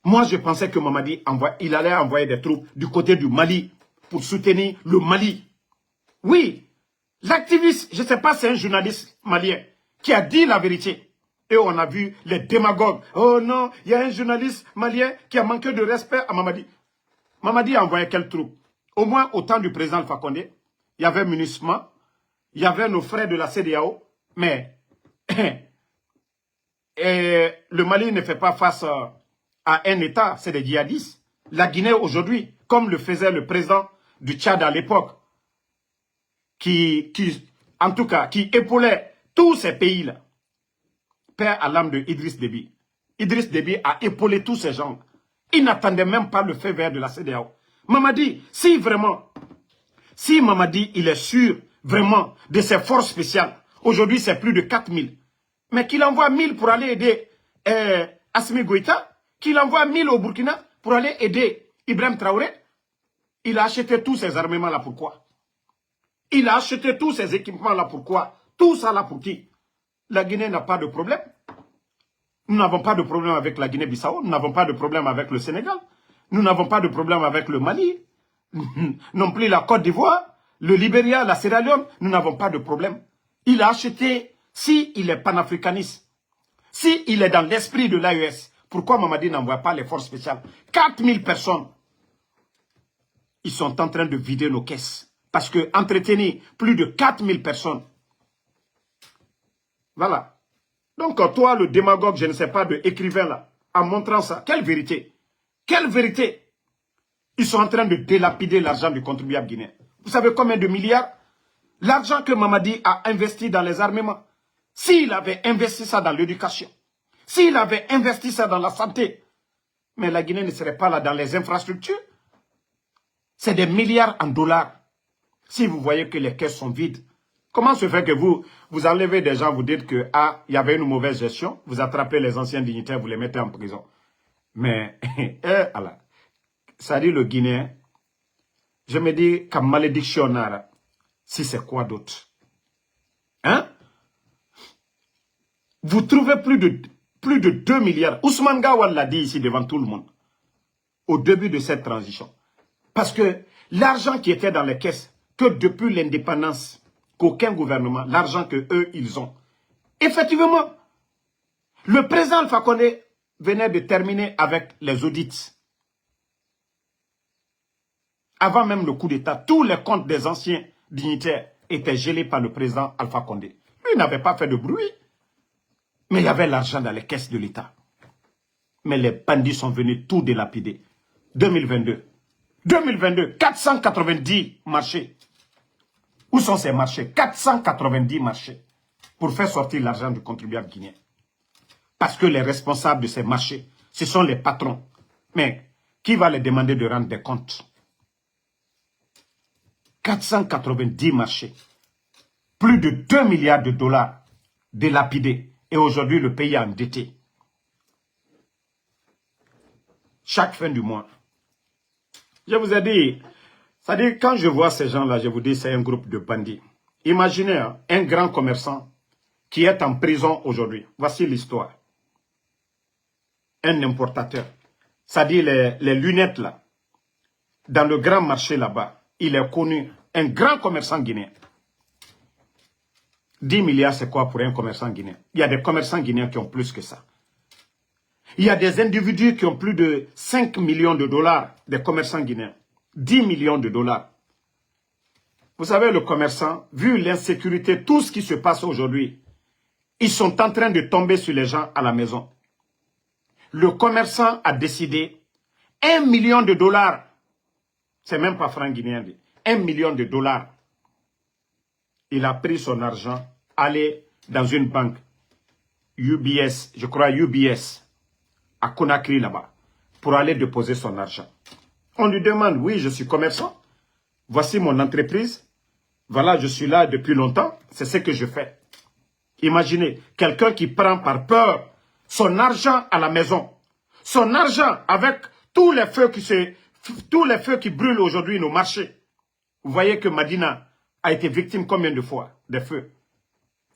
moi je pensais que Mamadi il allait envoyer des troupes du côté du Mali pour soutenir le Mali. Oui, l'activiste, je ne sais pas, c'est un journaliste malien qui a dit la vérité. Et on a vu les démagogues. Oh non, il y a un journaliste malien qui a manqué de respect à Mamadi. Mamadi a envoyé quelle troupe? Au moins au temps du président Alpha Condé, il y avait MINUSMA, il y avait nos frères de la CEDEAO, mais le Mali ne fait pas face à un État, c'est des djihadistes. La Guinée aujourd'hui, comme le faisait le président du Tchad à l'époque, qui épaulait tous ces pays-là, père à l'âme de Idriss Déby. Idriss Déby a épaulé tous ces gens. Il n'attendait même pas le feu vert de la CEDEAO. Mamadi, si Mamadi, il est sûr vraiment de ses forces spéciales, aujourd'hui c'est plus de 4000, mais qu'il envoie 1000 pour aller aider Assimi Goïta, qu'il envoie 1000 au Burkina pour aller aider Ibrahim Traoré, il a acheté tous ces armements-là, pourquoi? Il a acheté tous ces équipements-là, pourquoi? Tout ça là pour qui? La Guinée n'a pas de problème. Nous n'avons pas de problème avec la Guinée-Bissau. Nous n'avons pas de problème avec le Sénégal. Nous n'avons pas de problème avec le Mali. Non plus la Côte d'Ivoire, le Libéria, la Sierra Leone. Nous n'avons pas de problème. Il a acheté, s'il est panafricaniste, s'il est dans l'esprit de l'AES, pourquoi Mamadi n'envoie pas les forces spéciales? 4000 personnes. Ils sont en train de vider nos caisses. Parce que entretenir plus de 4000 personnes, voilà. Donc, toi, le démagogue, je ne sais pas, de écrivain là, en montrant ça, quelle vérité? Quelle vérité? Ils sont en train de délapider l'argent du contribuable guinéen. Vous savez combien de milliards? L'argent que Mamadi a investi dans les armements, s'il avait investi ça dans l'éducation, s'il avait investi ça dans la santé, mais la Guinée ne serait pas là dans les infrastructures. C'est des milliards en dollars. Si vous voyez que les caisses sont vides, comment se fait que vous enlevez des gens, vous dites que il y avait une mauvaise gestion, vous attrapez les anciens dignitaires, vous les mettez en prison. Mais, ça dit le Guinéen, je me dis, comme malédiction, si c'est quoi d'autre? Hein? Vous trouvez plus de 2 milliards. Ousmane Gawal l'a dit ici devant tout le monde, au début de cette transition. Parce que l'argent qui était dans les caisses, que depuis l'indépendance, qu'aucun gouvernement, l'argent que eux ils ont. Effectivement, le président Alpha Condé venait de terminer avec les audits. Avant même le coup d'État, tous les comptes des anciens dignitaires étaient gelés par le président Alpha Condé. Lui n'avait pas fait de bruit, mais il y avait l'argent dans les caisses de l'État. Mais les bandits sont venus tout délapider. 2022, 490 marchés. Où sont ces marchés? 490 marchés pour faire sortir l'argent du contribuable guinéen. Parce que les responsables de ces marchés, ce sont les patrons. Mais qui va les demander de rendre des comptes? 490 marchés. Plus de 2 milliards de dollars dilapidés. Et aujourd'hui, le pays est endetté. Chaque fin du mois. Je vous ai dit, c'est-à-dire quand je vois ces gens-là, je vous dis c'est un groupe de bandits. Imaginez un grand commerçant qui est en prison aujourd'hui. Voici l'histoire. Un importateur. C'est-à-dire les lunettes là. Dans le grand marché là-bas, il est connu. Un grand commerçant guinéen. 10 milliards, c'est quoi pour un commerçant guinéen? Il y a des commerçants guinéens qui ont plus que ça. Il y a des individus qui ont plus de 5 millions de dollars, des commerçants guinéens. 10 millions de dollars. Vous savez, le commerçant, vu l'insécurité, tout ce qui se passe aujourd'hui, ils sont en train de tomber sur les gens à la maison. Le commerçant a décidé 1 million de dollars. C'est même pas franc guinéen. 1 million de dollars. Il a pris son argent, allé dans une banque, UBS, je crois UBS, à Conakry là-bas, pour aller déposer son argent. On lui demande, oui, je suis commerçant, voici mon entreprise, voilà, je suis là depuis longtemps, c'est ce que je fais. Imaginez, quelqu'un qui prend par peur son argent à la maison, son argent avec tous les feux qui brûlent aujourd'hui nos marchés. Vous voyez que Madina a été victime combien de fois des feux.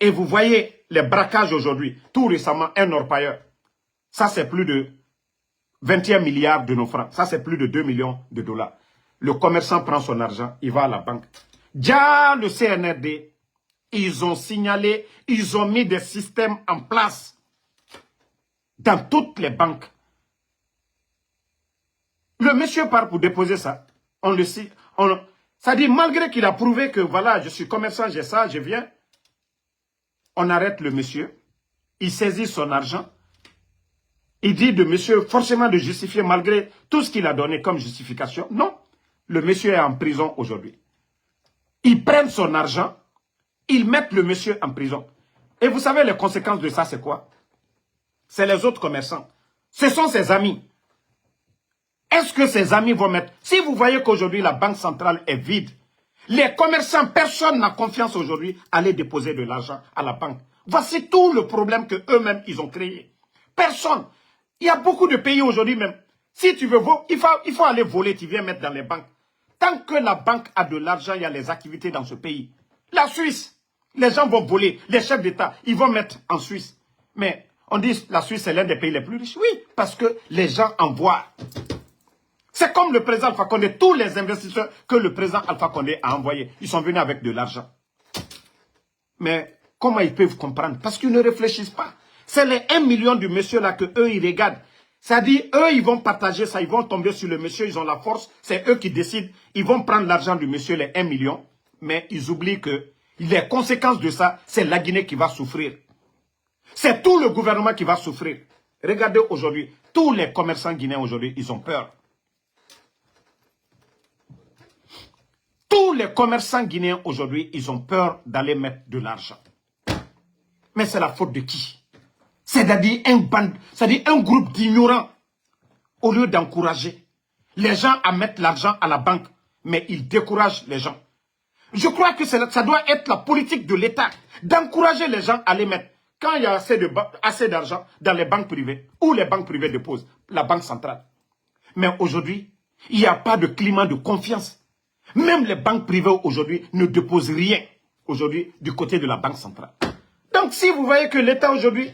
Et vous voyez les braquages aujourd'hui, tout récemment, un orpailleur. Ça, c'est plus de 21 milliards de nos francs. Ça, c'est plus de 2 millions de dollars. Le commerçant prend son argent, il va à la banque. Déjà, le CNRD, ils ont signalé, ils ont mis des systèmes en place dans toutes les banques. Le monsieur part pour déposer ça. Ça dit, malgré qu'il a prouvé que voilà, je suis commerçant, j'ai ça, je viens. On arrête le monsieur. Il saisit son argent. Il dit de monsieur forcément de justifier malgré tout ce qu'il a donné comme justification. Non, le monsieur est en prison aujourd'hui. Ils prennent son argent, ils mettent le monsieur en prison. Et vous savez les conséquences de ça, c'est quoi? C'est les autres commerçants. Ce sont ses amis. Est-ce que ses amis vont mettre... Si vous voyez qu'aujourd'hui la banque centrale est vide, les commerçants, personne n'a confiance aujourd'hui à aller déposer de l'argent à la banque. Voici tout le problème que eux-mêmes ils ont créé. Personne. Il y a beaucoup de pays aujourd'hui même. Si tu veux, il faut aller voler, tu viens mettre dans les banques. Tant que la banque a de l'argent, il y a les activités dans ce pays. La Suisse, les gens vont voler. Les chefs d'État, ils vont mettre en Suisse. Mais on dit la Suisse est l'un des pays les plus riches. Oui, parce que les gens envoient. C'est comme le président Alpha Condé. Tous les investisseurs que le président Alpha Condé a envoyés, ils sont venus avec de l'argent. Mais comment ils peuvent comprendre? Parce qu'ils ne réfléchissent pas. C'est les 1 million du monsieur là que eux ils regardent. C'est-à-dire, eux, ils vont partager ça, ils vont tomber sur le monsieur, ils ont la force, c'est eux qui décident. Ils vont prendre l'argent du monsieur, les 1 million, mais ils oublient que les conséquences de ça, c'est la Guinée qui va souffrir. C'est tout le gouvernement qui va souffrir. Regardez aujourd'hui, tous les commerçants guinéens aujourd'hui, ils ont peur. Tous les commerçants guinéens aujourd'hui, ils ont peur d'aller mettre de l'argent. Mais c'est la faute de qui? C'est-à-dire un groupe d'ignorants. Au lieu d'encourager les gens à mettre l'argent à la banque, mais ils découragent les gens. Je crois que ça doit être la politique de l'État, d'encourager les gens à les mettre. Quand il y a assez d'argent dans les banques privées, où les banques privées déposent, la banque centrale. Mais aujourd'hui, il n'y a pas de climat de confiance. Même les banques privées aujourd'hui ne déposent rien aujourd'hui du côté de la banque centrale. Donc si vous voyez que l'État aujourd'hui,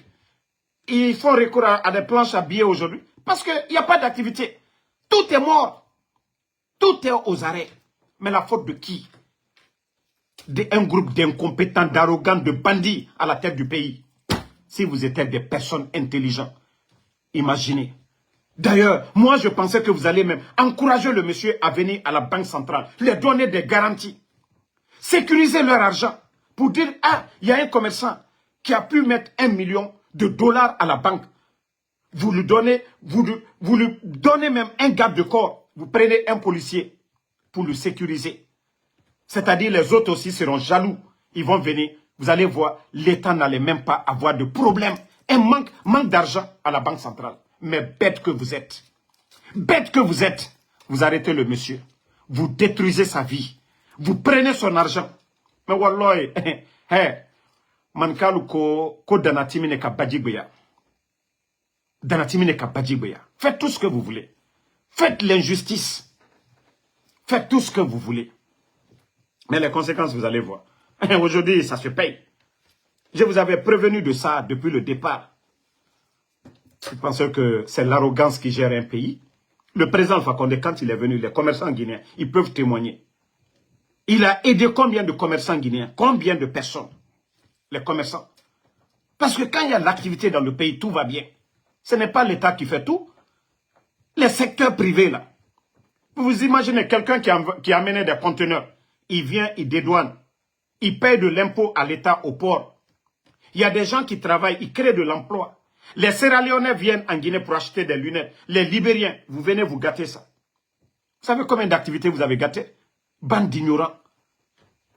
ils font recours à des planches à billets aujourd'hui, parce qu'il n'y a pas d'activité. Tout est mort. Tout est aux arrêts. Mais la faute de qui? Un groupe d'incompétents, d'arrogants, de bandits à la tête du pays. Si vous étiez des personnes intelligentes, imaginez. D'ailleurs, moi je pensais que vous allez même encourager le monsieur à venir à la banque centrale, leur donner des garanties, sécuriser leur argent, pour dire, ah, il y a un commerçant qui a pu mettre 1 million de dollars à la banque. Vous lui donnez même un garde de corps, vous prenez un policier pour le sécuriser. C'est-à-dire les autres aussi seront jaloux, ils vont venir, vous allez voir, l'État n'allait même pas avoir de problème Un manque d'argent à la banque centrale. Mais bête que vous êtes. Bête que vous êtes. Vous arrêtez le monsieur. Vous détruisez sa vie. Vous prenez son argent. Mais wallah, mankalu ko danatimi ne ka badjigbeya. Danatimi ne ka badjigbeya. Faites tout ce que vous voulez. Faites l'injustice. Faites tout ce que vous voulez. Mais les conséquences, vous allez voir. Aujourd'hui, ça se paye. Je vous avais prévenu de ça depuis le départ. Je pense que c'est l'arrogance qui gère un pays. Le président Alpha Condé, quand il est venu, les commerçants guinéens, ils peuvent témoigner. Il a aidé combien de commerçants guinéens? Combien de personnes? Les commerçants. Parce que quand il y a l'activité dans le pays, tout va bien. Ce n'est pas l'État qui fait tout. Les secteurs privés, là. Vous imaginez quelqu'un qui a amené des conteneurs. Il vient, il dédouane. Il paye de l'impôt à l'État au port. Il y a des gens qui travaillent, ils créent de l'emploi. Les Sierra-Léonais viennent en Guinée pour acheter des lunettes. Les Libériens, vous venez vous gâter ça. Vous savez combien d'activités vous avez gâté? Bande d'ignorants.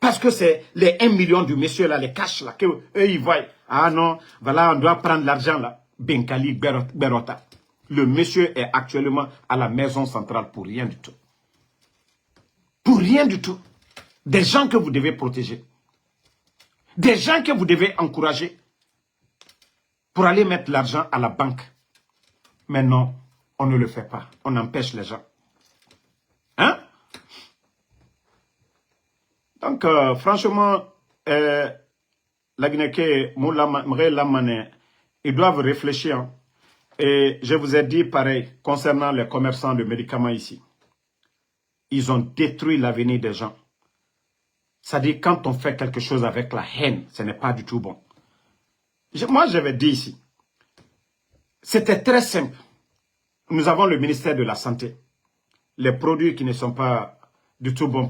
Parce que c'est les 1 million du monsieur là, les cash là, qu'eux ils voient. Ah non, voilà, on doit prendre l'argent là. Benkali Berota. Le monsieur est actuellement à la maison centrale pour rien du tout. Pour rien du tout. Des gens que vous devez protéger. Des gens que vous devez encourager pour aller mettre l'argent à la banque. Mais non, on ne le fait pas. On empêche les gens. Hein? Donc, franchement, la Guinée, ils doivent réfléchir. Hein. Et je vous ai dit pareil concernant les commerçants de médicaments ici. Ils ont détruit l'avenir des gens. C'est-à-dire, quand on fait quelque chose avec la haine, ce n'est pas du tout bon. Moi, j'avais dit ici, c'était très simple. Nous avons le ministère de la Santé. Les produits qui ne sont pas du tout bons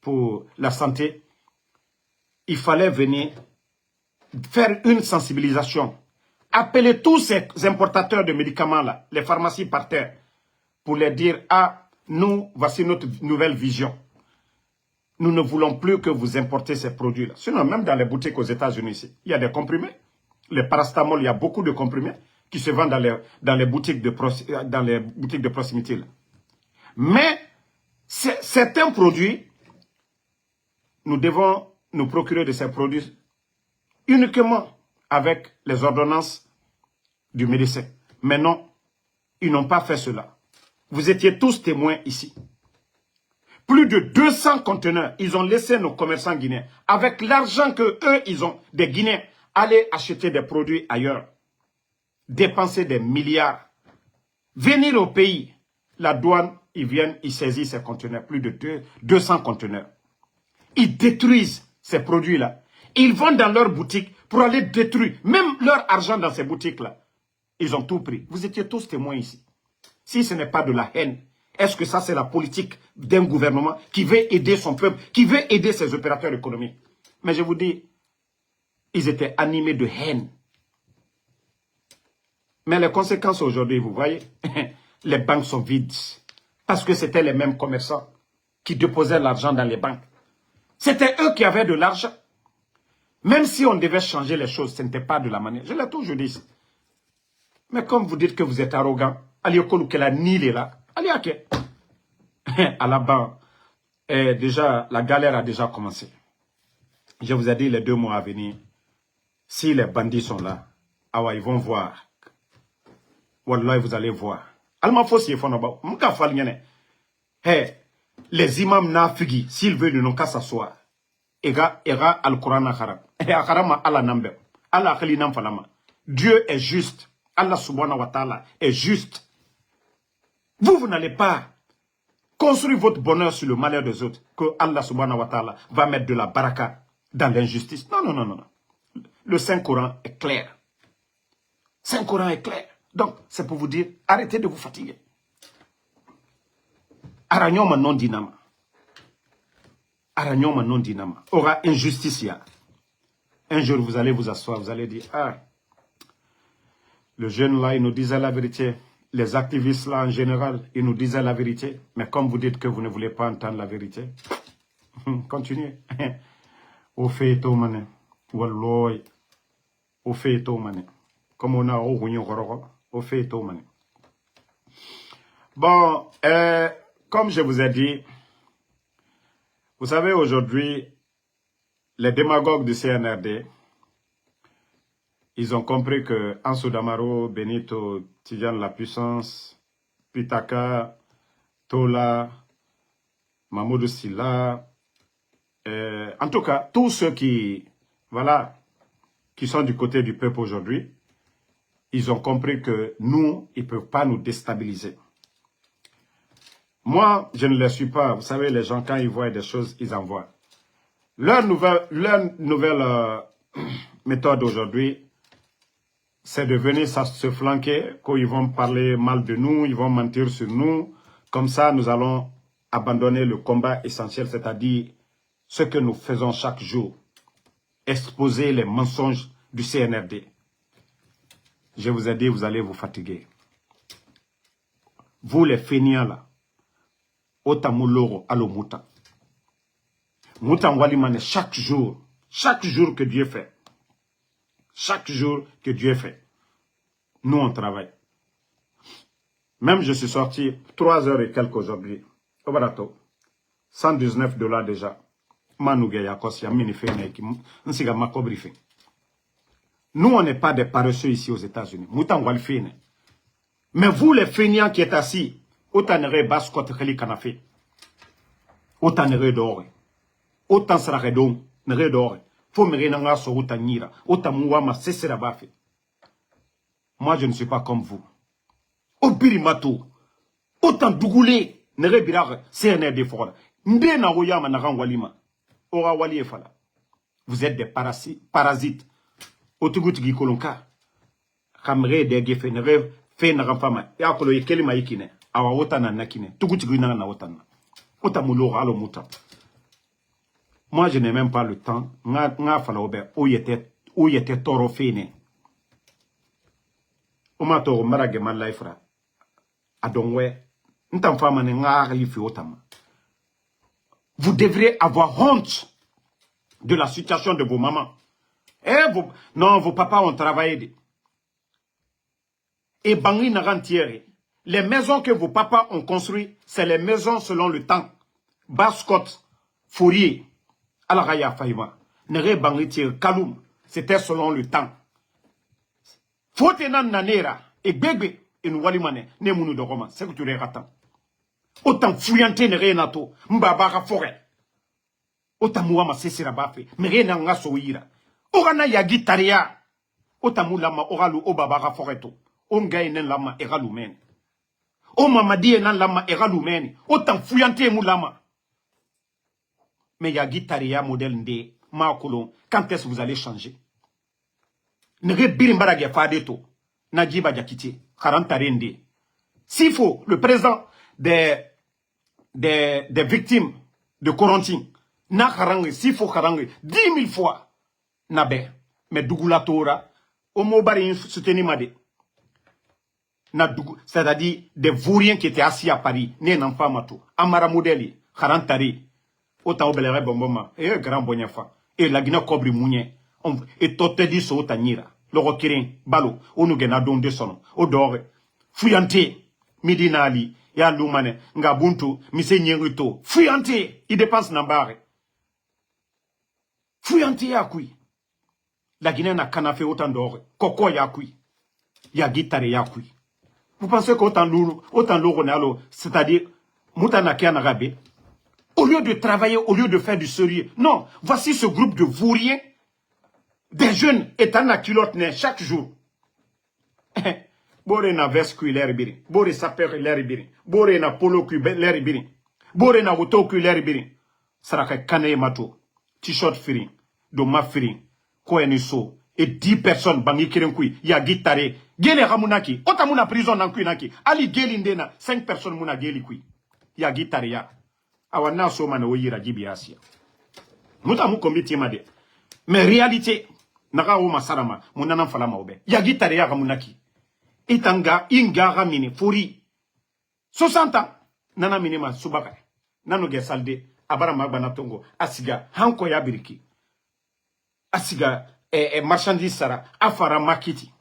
pour la santé, il fallait venir faire une sensibilisation. Appeler tous ces importateurs de médicaments, là, les pharmacies par terre, pour leur dire, ah, nous, voici notre nouvelle vision. Nous ne voulons plus que vous importez ces produits-là. Sinon, même dans les boutiques aux États-Unis, il y a des comprimés. Les parastamol, il y a beaucoup de comprimés qui se vendent dans les boutiques de proximité. Là. Mais, certains produits, nous devons nous procurer de ces produits uniquement avec les ordonnances du médecin. Mais non, ils n'ont pas fait cela. Vous étiez tous témoins ici. Plus de 200 conteneurs, ils ont laissé nos commerçants guinéens. Avec l'argent que eux, ils ont, des Guinéens, aller acheter des produits ailleurs. Dépenser des milliards. Venir au pays, la douane, ils viennent, ils saisissent ces conteneurs. Plus de 200 conteneurs. Ils détruisent ces produits-là. Ils vont dans leurs boutiques pour aller détruire. Même leur argent dans ces boutiques-là. Ils ont tout pris. Vous étiez tous témoins ici. Si ce n'est pas de la haine, est-ce que ça c'est la politique d'un gouvernement qui veut aider son peuple, qui veut aider ses opérateurs économiques? Mais je vous dis, ils étaient animés de haine. Mais les conséquences aujourd'hui, vous voyez, les banques sont vides. Parce que c'était les mêmes commerçants qui déposaient l'argent dans les banques. C'était eux qui avaient de l'argent. Même si on devait changer les choses, ce n'était pas de la manière. Je l'ai toujours dit. Mais comme vous dites que vous êtes arrogant, allez que la nil est là. Allez, ok. À la banque, déjà, la galère a déjà commencé. Je vous ai dit les 2 mois à venir. Si les bandits sont là, ah ouais, ils vont voir. Wallah, vous allez voir. Alma Fossi et Fonoba, Mouka Falnyane. Les imams nafigi, s'ils veulent, ils n'ont qu'à s'asseoir. Ega al-Quran akharam. Akharama ala nambe. Allah khalinam falama. Dieu est juste. Allah subhanahu wa ta'ala est juste. Vous n'allez pas construire votre bonheur sur le malheur des autres. Que Allah subhanahu wa ta'ala va mettre de la baraka dans l'injustice. Non, non, non, non. Le Saint-Coran est clair. Saint-Coran est clair. Donc, c'est pour vous dire, arrêtez de vous fatiguer. Aranyoma non dinama. Aranyoma non dinama. Aura injustice ya. Un jour, vous allez vous asseoir, vous allez dire, ah, le jeune là, il nous disait la vérité. Les activistes là, en général, ils nous disaient la vérité. Mais comme vous dites que vous ne voulez pas entendre la vérité, continuez. Au fait, au mané. Walloy. Au fait, au mané. comme on a au fait tout. Bon, comme je vous ai dit, vous savez, aujourd'hui, les démagogues du CNRD, ils ont compris que Ansou Damaro, Benito, Tidjane La Puissance, Pitaka, Tola, Mamoudou Silla, en tout cas, tous ceux qui, voilà, qui sont du côté du peuple aujourd'hui, ils ont compris que nous, ils ne peuvent pas nous déstabiliser. Moi, je ne les suis pas. Vous savez, les gens, quand ils voient des choses, ils envoient. Leur nouvelle méthode aujourd'hui, c'est de venir se flanquer, quand ils vont parler mal de nous, ils vont mentir sur nous. Comme ça, nous allons abandonner le combat essentiel, c'est-à-dire ce que nous faisons chaque jour. Exposer les mensonges du CNRD. Je vous ai dit, vous allez vous fatiguer. Vous les feignants là, Otamuloro alo Mouta. Mouta Walimane, chaque jour que Dieu fait, chaque jour que Dieu fait, nous on travaille. Même je suis sorti 3 heures et quelques aujourd'hui, au barato, $119 déjà. Nous, on n'est pas des paresseux ici aux États-Unis. Mais vous, les feignants qui êtes assis, autant ne baskot khali kanafé. Autant ne d'or. Autant sera redon, ne d'or. Faut me renanga so autant nira. Autant mouama cesser la bafé. Moi, je ne suis pas comme vous. Au birimato. Autant dougoulé, ne rebirare, CNRD fora. Mbe na woyama na walima. Ora wali efala. Vous êtes des parasites. Otuguti kolonka. Kamre de gefe ne rêve. Fait na fama ya kolo yekeli maikine awa wota na nakine tuguti gina na wota na ota mulora alo muta. Moi je n'ai même pas le temps nga fala obe o yete toro fene o ma to marage man lifera adonwe ntam fama ne nga lifi otama. Vous devriez avoir honte de la situation de vos mamans. Non, vos papas ont travaillé. Et Bangui Narantiere, les maisons que vos papas ont construites, c'est les maisons selon le temps. Bascot, Fourier, Alaraya Faïma, Nere Bangui Tier, Kaloum, c'était selon le temps. Fotenan Nanera, et Bébé, et Noualimane, Nemounou de Roma, c'est que tu les rattends. Autant fouillanté Nere Nato, Mbabara Forêt. Autant Mouama Sessira Bafé, Mérena Ngasoira. Orana Yagi Taria, autant Moulama Oralu Obabara Foreto. On gagne lama eralumen. O mamadi nan lama eralumen. Autant fouillanté moulama. Mais ya guitaria modèle nde ma kolon. Quand est-ce que vous allez changer? Nere birimbarage fadeto. Najiba jakiti. 40 rende. S'il faut, le président des victimes de Corentin. Na harangue, s'il faut harangue. 10 000 fois. Nabe. Mais Dougoula Tora. O mobari soutenu made. C'est-à-dire des vauriens qui étaient assis à Paris, né n'en pas matou, Amara Modeli, Harantari, autant obéléré bomboma, et grand bonyafa, et la Guinée cobri mounye, et totedi so tanira, le roquirin, balo, ou nous genadon de son, odore, fuyante, midinali, ya lumane, ngabuntu, mise nyerito, fuyante, il dépense nambare. Fuyante ya kui. La Guinée n'a canafé autant d'or, koko ya kui, ya guitare ya kui. Vous pensez qu'autant lourd, c'est-à-dire, Moutanakia Narabe, au lieu de travailler, au lieu de faire du sérieux, non, voici ce groupe de vauriens, des jeunes étant à culotte chaque jour. Bore na veste l'air biri, bore saper l'air biri, bore na polo l'air biri, bore na woto l'air biri. Saraka kane mato, t-shirt firi, doma firi, koeniso, et 10 personnes bangi kirenkui, ya guitare, gele ramunaki, ota muna prison nankui naki, ali geli ndena, 5 personnes muna geli kui, ya guitare ya, awana soma na oyira jibi asia. Muta mu kombiti made, mais réalité, naga uma sarama, munana falama obe, ya guitare ya ramunaki, itanga, inga ramine, furi, 60 ans, nana minima subaka, nano ge salde, abara magbana tongo, asiga, hanko ya biriki, asiga, marchandise sara, afara makiti.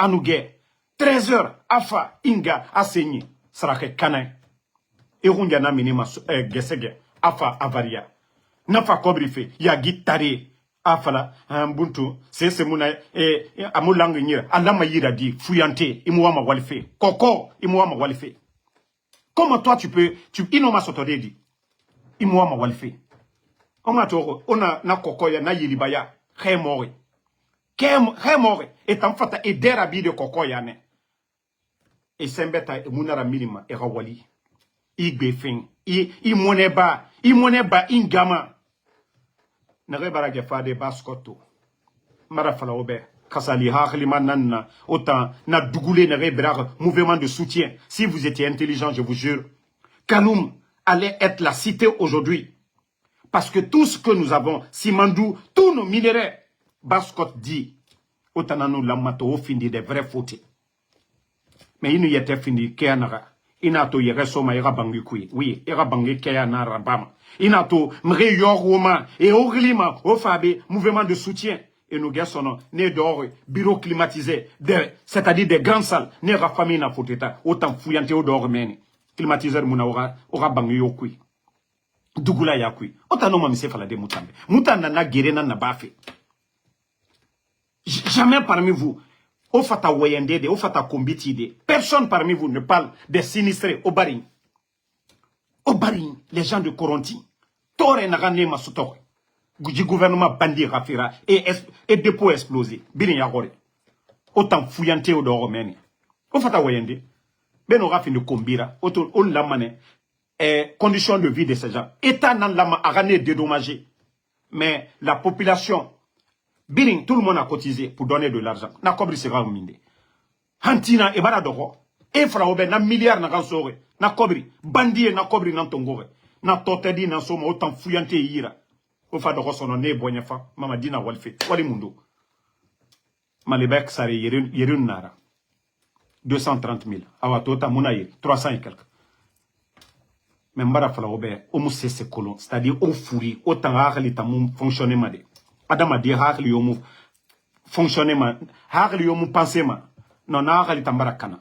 Anougué, 13h, Afa, Inga, Asenyi, Sarake Kanin. Erundiana minima Gesege, Afa Avaria. Nafa Kobrife, Yagi Tare, Afala, Mbuntu, c'est Mouna, Amulang Nir, Alama Yiradi, Fuyante, Imouama Walife, Koko, Imouama Walife. Comment toi tu peux, Inoma Sotoredi, Imouama Walife. On a na Koko, na Yilibaya, Khemori. Khemori, et en fait, et derabi de Koko Yane. Et Sembeta, Mounara Minima, et Rawali. Igbefin, Imoneba, Ingama. Nere barage fade baskoto. Marafala obe. Kasali haklima nanna. Autant na dougoulé nere brag mouvement de soutien. Si vous étiez intelligent, je vous jure, Kaloum allait être la cité aujourd'hui. Parce que tout ce que nous avons, Simandou, tous nos minéraux, Baskot dit, autant nous l'amato au fini des vrais fautes. Mais il n'y était fini qu'un Inato yere soma ira bangi kui. Oui, ira bangi kaya na rabama. Inato mre yoroma et oglima ofabe mouvement de soutien. Et nous gassons né d'or bureau climatisé, c'est-à-dire des grandes salles. Né rafami na foteta autant fouillante au dehors meni. Climatiseur muna ora bangi yokui. Dugula yakui. Autant non mami se fala de mutambe. Mutana na gerena na bafe. Jamais parmi vous. Au fata wayendede, au fata kombitide. Personne parmi vous ne parle des sinistrés au Baring. Au Baring, les gens de Coronti. Tore nagane masutore. Du gouvernement bandi rafira et dépôt explosé. Birin yagore. Autant fouillante au dehors meni. Au fata wayende. Ben aura fini kombira. Autant on lamane. Conditions de vie de ces gens. État nan lama agane dédommagé. Mais la population. Biring, tout le monde a cotisé pour donner de l'argent. Na kobri sera minde. Hantina e bara doko. E fraobe na milliard na gansore. Na kobri. Bandie na kobri na tongore. Na totedi na soma autant fuyante yira. Ofa doko sono ne bonyefa. Mama dina walfe. Wali mundo. Malibek sare yerun nara. 230 000. Awatota munaye. 300 et quelques. Mais mbara fraobe. Omu sese kolon. C'est-à-dire au fouri. Autant hakli tamum fonctionnement de. Adama di hakli yomu fonctionnement, hakli yomu pensement. Non na hakli tambara kana.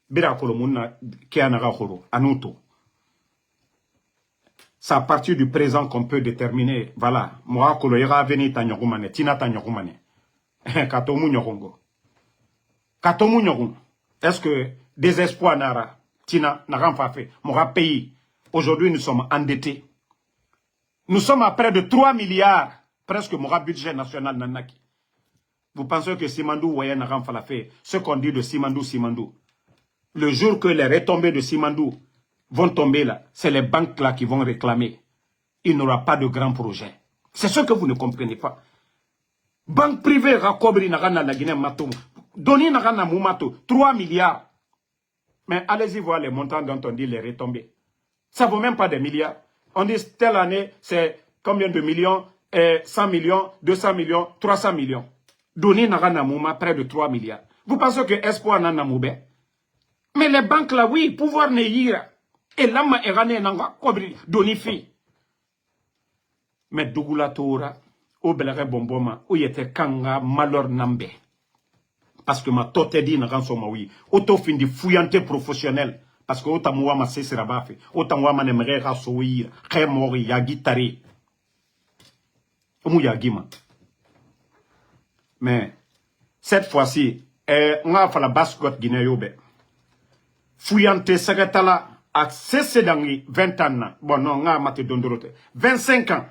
Bira kolo muna kia naga khoro anuto. C'est à partir du présent qu'on peut déterminer, voilà, moi kolo ira veni ta nyogumane, tina ta nyogumane. Katomu nyogongo. Katomu nyogun. Est-ce que désespoir nara tina naran fa fait mon pays. Aujourd'hui nous sommes endettés. Nous sommes à près de 3 milliards. Presque mon budget national nanaki. Vous pensez que Simandou Wayan n'a pas fait ce qu'on dit de Simandou. Le jour que les retombées de Simandou vont tomber là, c'est les banques là qui vont réclamer. Il n'aura pas de grands projets. C'est ce que vous ne comprenez pas. Banque privée Rakobri Nagana la Guinée Matou. Doni Nagana Moumato, 3 milliards. Mais allez-y voir les montants dont on dit les retombées. Ça ne vaut même pas des milliards. On dit telle année, c'est combien de millions? 100 millions, 200 millions, 300 millions. Doni Nagana Mouma, près de 3 milliards. Vous pensez que Espoir Nana Moube? Mais les banques là, oui, pouvoir ne yira. Et l'ama erane nanga kobri doni fi. Mais Dougoula Toura, au belere bomboma, où yete kanga malheur nambe. Parce que ma totedi n'a soma oui. Auto fin di fouillante professionnel. Parce que autant moi ma sesera bafe. Autant moi ma nemere rasoir. Khemori yagi tari. Mais cette fois-ci, on a fait la basse-côte guinéenne. Fouillante secrétaire a cessé dans 20 ans. Bon, non, on a maté d'ondorote. 25 ans.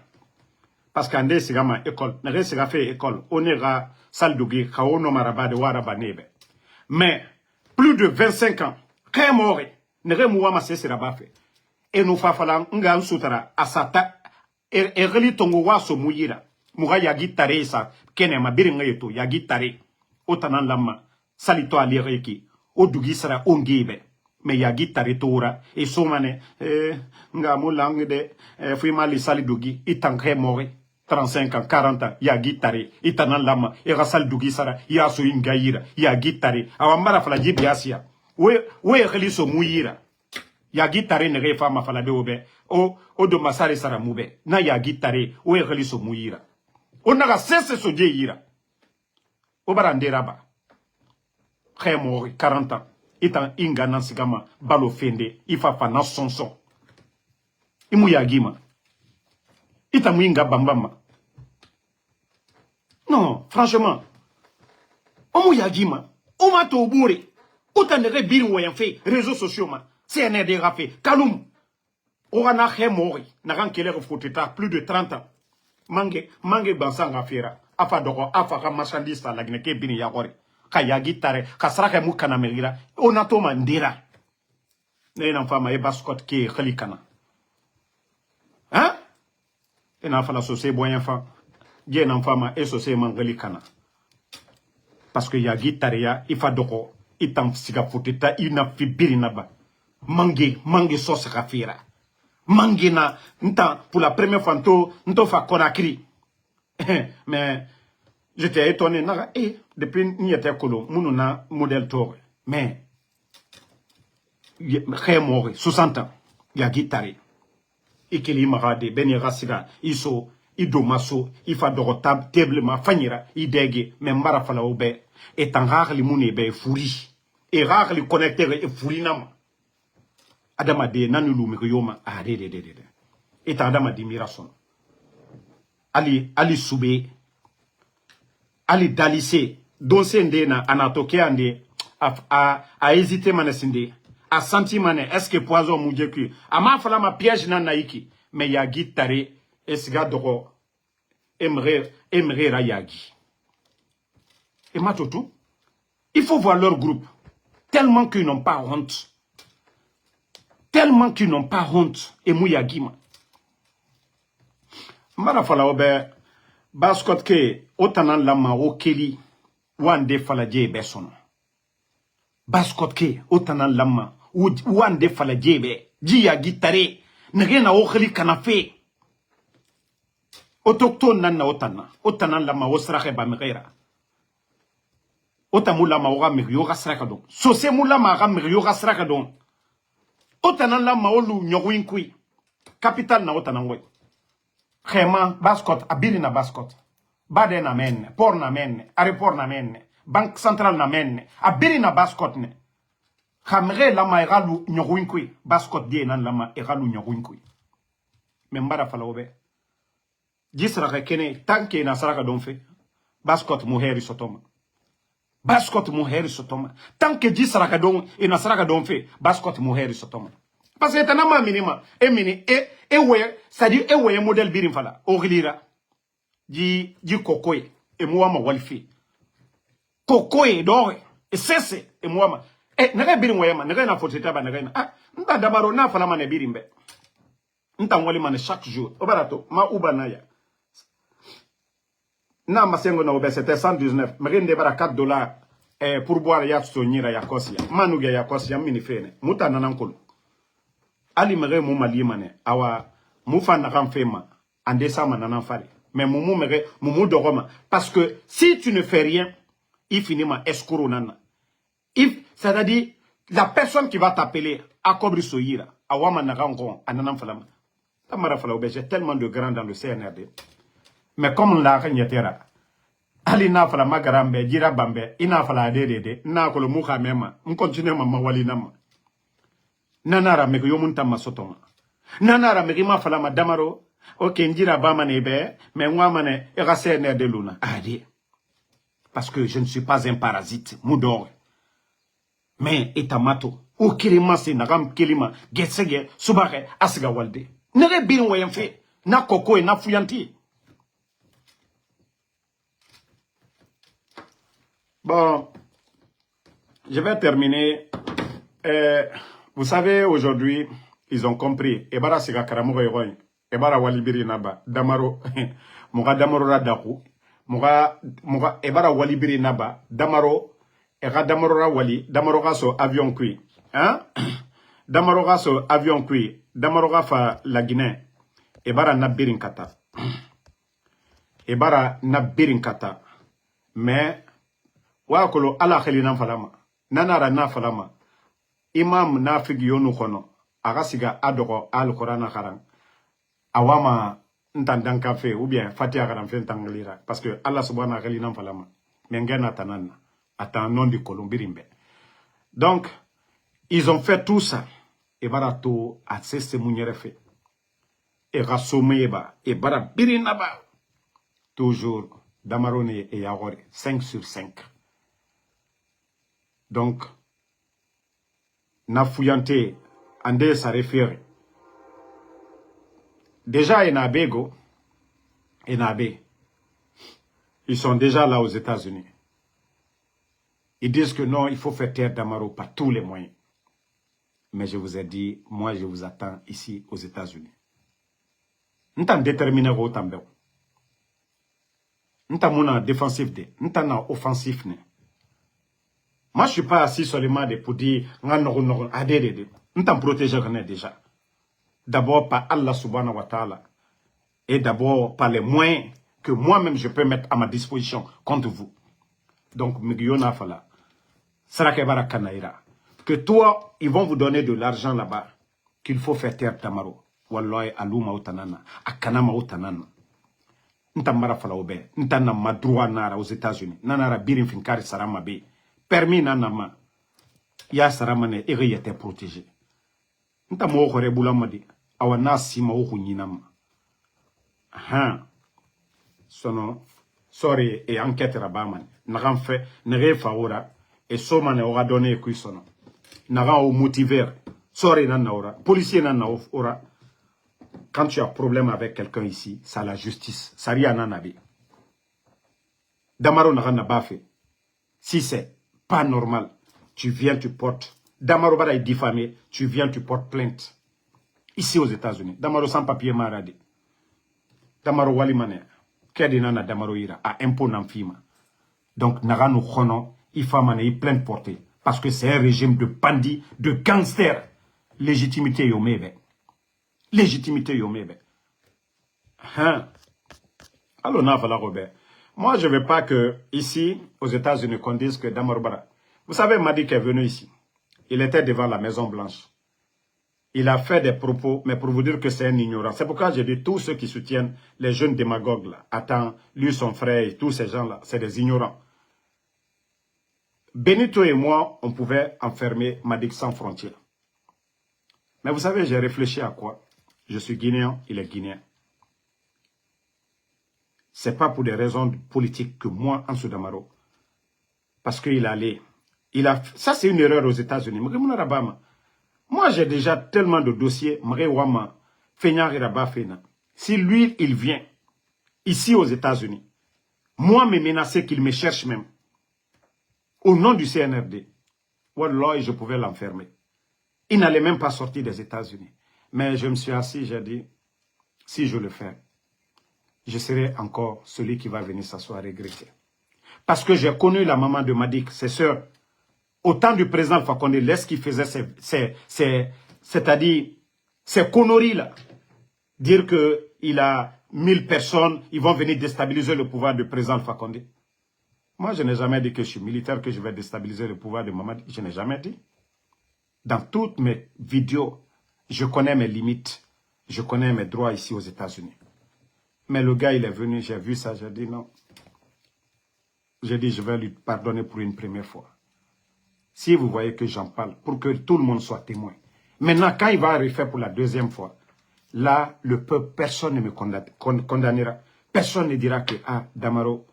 Parce qu'on est à l'école. On est fait école. On est à salle de guerre. On est à Waraba Nebe. Mais plus de 25 ans. Quand on est mort, on a cessé la baffe. Et nous faisons un soutara à sa tête. Et reli tongo wa so muyira. Muga yagi tare sa. Kene ma biringa yeto yagi tare. Otanan lama. Salito alireki. Odugi sara ongebe. Me yagi tare tora. E somane. Nga mo langue de. Fui li sali dugi. Itankre mori. 35 ans, 40 ans. Yagi tare. Itanan lama. E rasal dugi sara. Yaso ingayira. Yagi tare. Awambara fala jibiasia. We reli so muyira. Yagi tare ne refa ma fala be obe. O do masare sara mube. Na yagi tare. O e reliso muyira. O naga sese so je yira. O barande raba. khemo 40 ans itan ingana sigama balo fende ifa fana sonson imu yagima ita mwinga bambama. Non, franchement, omu yagima, oma to bouré, autant de birin wayan fait, réseaux sociaux ma, CNRD rafé, kaloum, orana khemori, naran kele refoteta plus de 30 ans. Mange bansanga fera, afa doko, afa ka marchandise la gne ke bini yagore, ka yagi tare, ka saraka mu kana merira, onato mandira. Ne nan fama e baskot ke khalikana. Hein? Et n'a pas la société boyen fa. Dieu n'en fama et société mangali kana. Parce que yagi taria, il fa doko, il t'en siga foteta, il n'a fi birinaba. Mange sauce rafira. Mange na, nta, pour la première fois, nto fa konakri. Mais, j'étais étonné, naga, depuis n'y était kolo, mounou na modèle tore. Mais, khé mori, 60 ans, yagi taria. Ikeli marade beni rasira iso idomaso ifa dorotab teblement fanyira idege membara fala obe etangakli mune be furi e rakli connecter e furi nama adama de nanulu mi yoma de eta adama di mirason ali sube ali dalise don sende na anatoke ande a hésité manesinde a senti mané est-ce que poison moudjeku ama fala ma piège na naiki mais yagi tare esga doko emre ra yagi et matoto il faut voir leur groupe tellement qu'ils n'ont pas honte et mouyagi ma mara fala obe baskot ke otanan lama o keli wande fala je besono baskot ke otanan lama wande fala jebe jiya gitare nagena o khali kanafe autochtone nan na otanan lama osraxe ba mera otamula ma oga miriyo gasraka don sose mula ma ga miriyo gasraka don otanan lama olu nyowinkui capital na otanan we khema baskot abili na baskot bade na men port na men aéroport na men banque centrale na men abili na baskot ne khamre lama eralu nyowinkui baskot die nan lama eralu nyowinkui membara falaobe jisra kene tanke na saraka don fe baskot muheri sotoma tanke jisra ka don ina saraka don fe baskot muheri sotoma parce que tanama minima emini ewe c'est-à-dire ewe modèle birim fala oglira ji kokoye e muama walfi kokoye do e sese e muama naga birim wayama naga na foteta ba naga na nta dabaro na fala man birimbe nta wali man chaque jour obarato ma ubanaya na masengo na obe c'était 119 mrinde bara $4 pour boire ya tsonyira ya kosia manuga ya kosia mini fene mutana nankolo ali mere mu malimane awa mu fana kan fema ande sama nanan fari mais mu mere mu dogoma parce que si tu ne fais rien il finit ma escroc nana c'est-à-dire la personne qui va t'appeler à Kobri Soyira awama narangon ananan falama tamara fala obe j'ai tellement de grands dans le CNRD. Mais comme la kanyetera, ali na fala magarambe, jira bambe, ina fala de, na ko lo muka mema, continue mama wali nama. Nanara me yo munta masotoma. Nanara me ma fala madamaro, ok njira bama nebe, mais moi mané e rasene de luna. Adi. Parce que je ne suis pas un parasite, moudor. Mais etamato, o kilima se nagam kilima, getsege, subare, asga walde. Nere bin wayen fe, na koko e na fuyanti. Bon, je vais terminer. Vous savez, aujourd'hui, ils ont compris. Ebara siga karamogo yogoy. Ebara walibiri naba. Damaro. Muga damaro radaku. Muga ebara walibiri naba. Damaro. Ega damaro ra wali. Damaro gaso avion kui. Hein? Damaro gaso avion kui. Damaro gafa la Guinée. Ebara nabirin kata. Ebara nabirin kata. Mais wa kolo ala khali nan falama nanara na falama imam nafig yonu kono aga siga adoko al qur'ana kharan awama ntandan kafe ou bien fatiha kharan fen tanglira parce que Allah subhanahu wa ta'ala nan falama mengena tananna Attends, nom du Colombirimbe. Donc, ils ont fait tout ça. Et barato a cessé mouniere fait. Et rassomeba. Et bara birinaba. Toujours, Damarone et Yahore, 5 sur 5. Donc, Nafuyante, Ande sa référé. Déjà, Enabego, Enabe, ils sont déjà là aux États-Unis. Ils disent que non, il faut faire taire Damaro par tous les moyens. Mais je vous ai dit, moi je vous attends ici aux États-Unis. Nous sommes déterminés au Tambéo. Nous sommes défensif, nous sommes offensif. Moi je ne suis pas assis seulement pour dire, nous sommes protégés déjà. D'abord par Allah subhanahu wa ta'ala. Et d'abord par les moyens que moi-même je peux mettre à ma disposition contre vous. Donc, Migiyona Fala, Sarakebara Kanaïra. Que toi, ils vont vous donner de l'argent là-bas, qu'il faut faire taire Tamaro. Wallahi aluma utanana, akanama utanana. Ntamara Fala Obe, Ntana Madroua Nara aux États-Unis, Nanara Birin Finkari Sarama Be, permis Nanama, Ya Saramane, Eri était protégé. Ntamo Horebulamadi, Awana Sima Ohuninama. Sono sorry et enquête rabaman n'agan fait n'agan faora et somane aura donné qui sono n'agan au motiver sorry nanaora policier nanaora quand tu as problème avec quelqu'un ici c'est la justice ça rien nanabi Damaro n'agan n'a pas fait si c'est pas normal tu viens tu portes Damaro va être diffamé tu viens tu portes plainte ici aux États-Unis Damaro sans papier maradi Damaro walimane Kedinana Damaro ira a impôt n'amfima. Donc Nagano Khono, il faut mener plainte portée. Parce que c'est un régime de bandits, de gangsters. Légitimité yomebe. Légitimité yomebe. Hein? Alors Robert. Moi je ne veux pas que ici, aux États-Unis, qu'on dise que Damaro Bara. Vous savez, Madik est venu ici. Il était devant la Maison Blanche. Il a fait des propos, mais pour vous dire que c'est un ignorant. C'est pourquoi j'ai dit tous ceux qui soutiennent les jeunes démagogues là. Attends, lui, son frère et tous ces gens-là, c'est des ignorants. Benito et moi, on pouvait enfermer Madik sans frontières. Mais vous savez, j'ai réfléchi à quoi? Je suis guinéen, il est guinéen. C'est pas pour des raisons politiques que moi, Ansou Damaro, parce qu'il allait. Ça, c'est une erreur aux États-Unis. Moi, j'ai déjà tellement de dossiers. Si lui, il vient ici aux États-Unis, moi, me menacer qu'il me cherche même, au nom du CNRD, Wallah, je pouvais l'enfermer. Il n'allait même pas sortir des États-Unis. Mais je me suis assis, j'ai dit, si je le fais, je serai encore celui qui va venir s'asseoir regretter. Parce que j'ai connu la maman de Madik, ses sœurs. Au temps du président Fakonde, laisse qu'il faisait c'est-à-dire ces conneries-là. Dire qu'il a 1000 personnes, ils vont venir déstabiliser le pouvoir du président Fakonde. Moi, je n'ai jamais dit que je suis militaire, que je vais déstabiliser le pouvoir de Mamadi. Je n'ai jamais dit. Dans toutes mes vidéos, je connais mes limites. Je connais mes droits ici aux États-Unis. Mais le gars, il est venu, j'ai vu ça, j'ai dit non. J'ai dit, je vais lui pardonner pour une première fois. Si vous voyez que j'en parle, pour que tout le monde soit témoin. Maintenant, quand il va refaire pour la deuxième fois, là, le peuple, personne ne me condamnera. Personne ne dira que, ah, Damaro,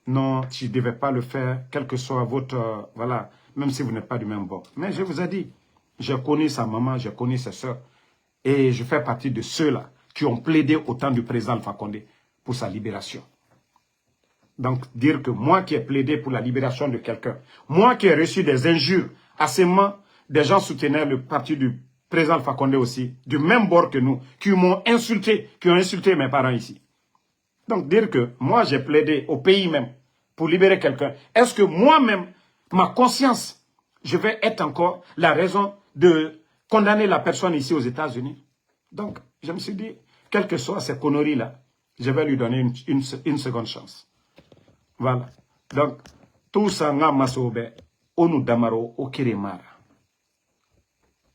non, tu ne devais pas le faire, quel que soit votre, voilà, même si vous n'êtes pas du même bord. Mais je vous ai dit, j'ai connu sa maman, j'ai connu ses soeurs, et je fais partie de ceux-là qui ont plaidé au temps du président Alpha Condé pour sa libération. Donc, dire que moi qui ai plaidé pour la libération de quelqu'un, moi qui ai reçu des injures, assément, des gens soutenaient le parti du président Alpha Condé aussi, du même bord que nous, qui m'ont insulté, qui ont insulté mes parents ici. Donc, dire que moi j'ai plaidé au pays même pour libérer quelqu'un, est-ce que moi-même, ma conscience, je vais être encore la raison de condamner la personne ici aux États-Unis? Donc, je me suis dit, quelles que soient ces conneries-là, je vais lui donner une seconde chance. Voilà. Donc, tout ça, Onu Damaro, Okiremara.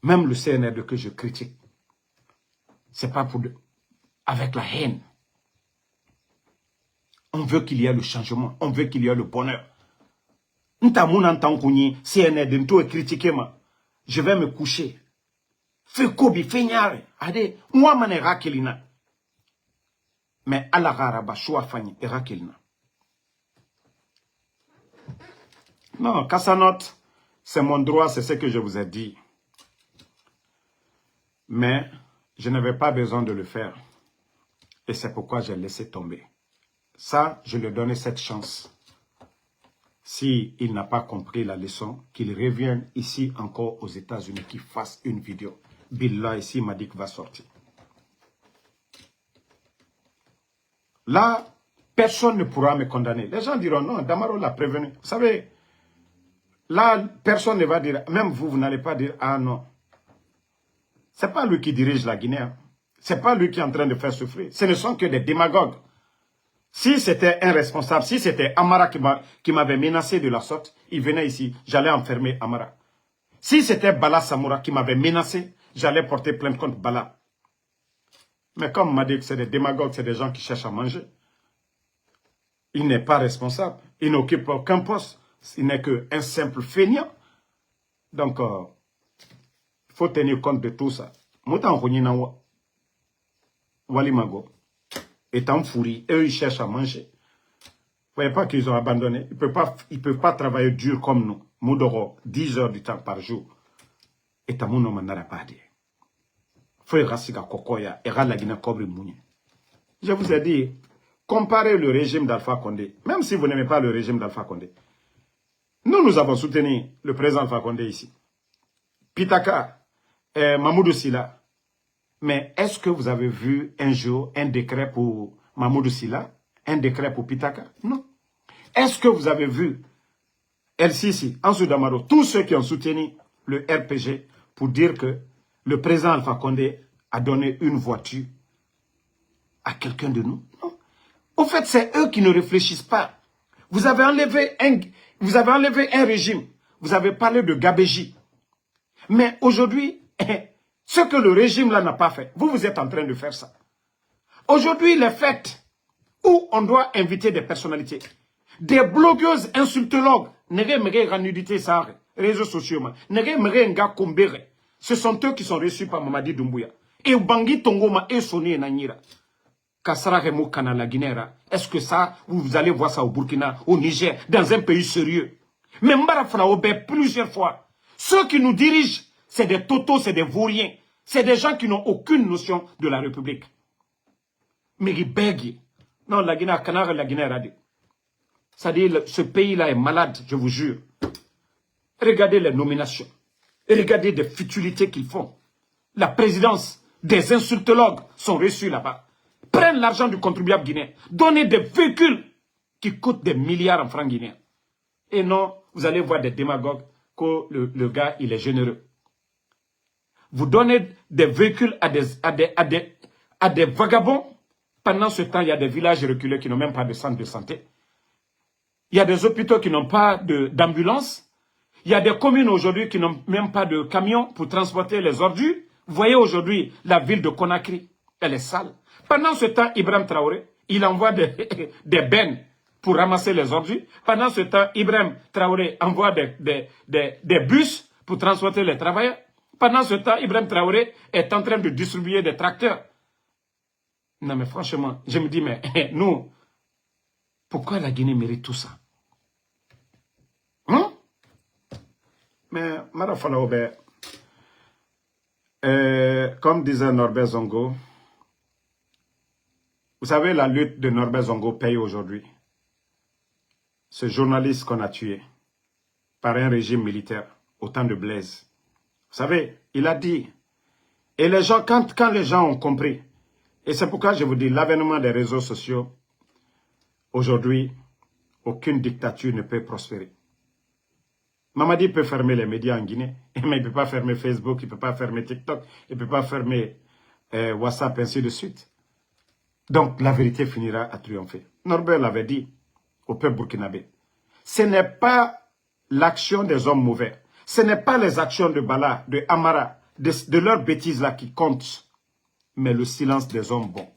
Même le CNRD que je critique, c'est pas pour avec la haine. On veut qu'il y ait le changement, on veut qu'il y ait le bonheur. Je vais me coucher. Fais kobi, fais nyare. Ade, moi mané rakelina. Mais Allah garaba choua fani et rakelina. Non, Kassanot, c'est mon droit, c'est ce que je vous ai dit. Mais je n'avais pas besoin de le faire. Et c'est pourquoi j'ai laissé tomber. Ça, je lui ai donné cette chance. S'il n'a pas compris la leçon, qu'il revienne ici encore aux États-Unis, qu'il fasse une vidéo. Billah ici m'a dit qu'il va sortir. Là, personne ne pourra me condamner. Les gens diront non, Damaro l'a prévenu. Vous savez, là, personne ne va dire, même vous, vous n'allez pas dire, ah non. Ce n'est pas lui qui dirige la Guinée. Ce n'est pas lui qui est en train de faire souffrir. Ce ne sont que des démagogues. Si c'était un responsable, si c'était Amara qui m'avait menacé de la sorte, il venait ici, j'allais enfermer Amara. Si c'était Bala Samoura qui m'avait menacé, j'allais porter plainte contre Bala. Mais comme on m'a dit que c'est des démagogues, c'est des gens qui cherchent à manger, il n'est pas responsable, il n'occupe aucun poste, il n'est qu'un simple feignant. Donc, il faut tenir compte de tout ça. Moutan Walimago est en furie, eux ils cherchent à manger. Vous ne voyez pas qu'ils ont abandonné. Ils ne peuvent pas travailler dur comme nous. Moudoro, 10 heures du temps par jour. Et Tamouno Mandara Padi. Je vous ai dit, comparez le régime d'Alpha Condé. Même si vous n'aimez pas le régime d'Alpha Condé. Nous avons soutenu le président Alpha Condé ici. Pitaka, Mamoudou Silla. Mais est-ce que vous avez vu un jour un décret pour Mamoudou Silla? Un décret pour Pitaka? Non. Est-ce que vous avez vu El Sisi, Ansou Damaro, tous ceux qui ont soutenu le RPG pour dire que le président Alpha Condé a donné une voiture à quelqu'un de nous? Non. Au fait, c'est eux qui ne réfléchissent pas. Vous avez enlevé un régime. Vous avez parlé de Gabéji. Mais aujourd'hui, ce que le régime là n'a pas fait, vous êtes en train de faire ça. Aujourd'hui, les fêtes où on doit inviter des personnalités, des blogueuses insultologues, réseaux sociaux, ce sont eux qui sont reçus par Mamadi Doumbouya. Et Bangui Tongoma et Soni Nanyira. Est-ce que ça, vous allez voir ça au Burkina, au Niger, dans un pays sérieux? Mais Mbarafra Obé, plusieurs fois, ceux qui nous dirigent, c'est des totos, c'est des vauriens. C'est des gens qui n'ont aucune notion de la République. Mais ils bèguent. Non, la Guinée, la Guinée a dit. C'est-à-dire, ce pays-là est malade, je vous jure. Regardez les nominations. Regardez des futilités qu'ils font. La présidence, des insultologues sont reçus là-bas. Prennent l'argent du contribuable guinéen. Donnez des véhicules qui coûtent des milliards en francs guinéens. Et non, vous allez voir des démagogues que le gars, il est généreux. Vous donnez des véhicules à des vagabonds. Pendant ce temps, il y a des villages reculés qui n'ont même pas de centre de santé. Il y a des hôpitaux qui n'ont pas d'ambulance. Il y a des communes aujourd'hui qui n'ont même pas de camions pour transporter les ordures. Vous voyez aujourd'hui la ville de Conakry, elle est sale. Pendant ce temps, Ibrahim Traoré, il envoie des bennes pour ramasser les ordures. Pendant ce temps, Ibrahim Traoré envoie des bus pour transporter les travailleurs. Pendant ce temps, Ibrahim Traoré est en train de distribuer des tracteurs. Non mais franchement, je me dis, mais nous, pourquoi la Guinée mérite tout ça? Mais, Marafala Obe, comme disait Norbert Zongo, vous savez, la lutte de Norbert Zongo paye aujourd'hui. Ce journaliste qu'on a tué par un régime militaire au temps de Blaise. Vous savez, il a dit, et les gens, quand les gens ont compris, et c'est pourquoi je vous dis, l'avènement des réseaux sociaux, aujourd'hui, aucune dictature ne peut prospérer. Mamadi peut fermer les médias en Guinée, mais il ne peut pas fermer Facebook, il ne peut pas fermer TikTok, il ne peut pas fermer WhatsApp, ainsi de suite. Donc, la vérité finira à triompher. Norbert l'avait dit au peuple burkinabé. Ce n'est pas l'action des hommes mauvais. Ce n'est pas les actions de Bala, de Amara, de leurs bêtises là qui comptent, mais le silence des hommes bons.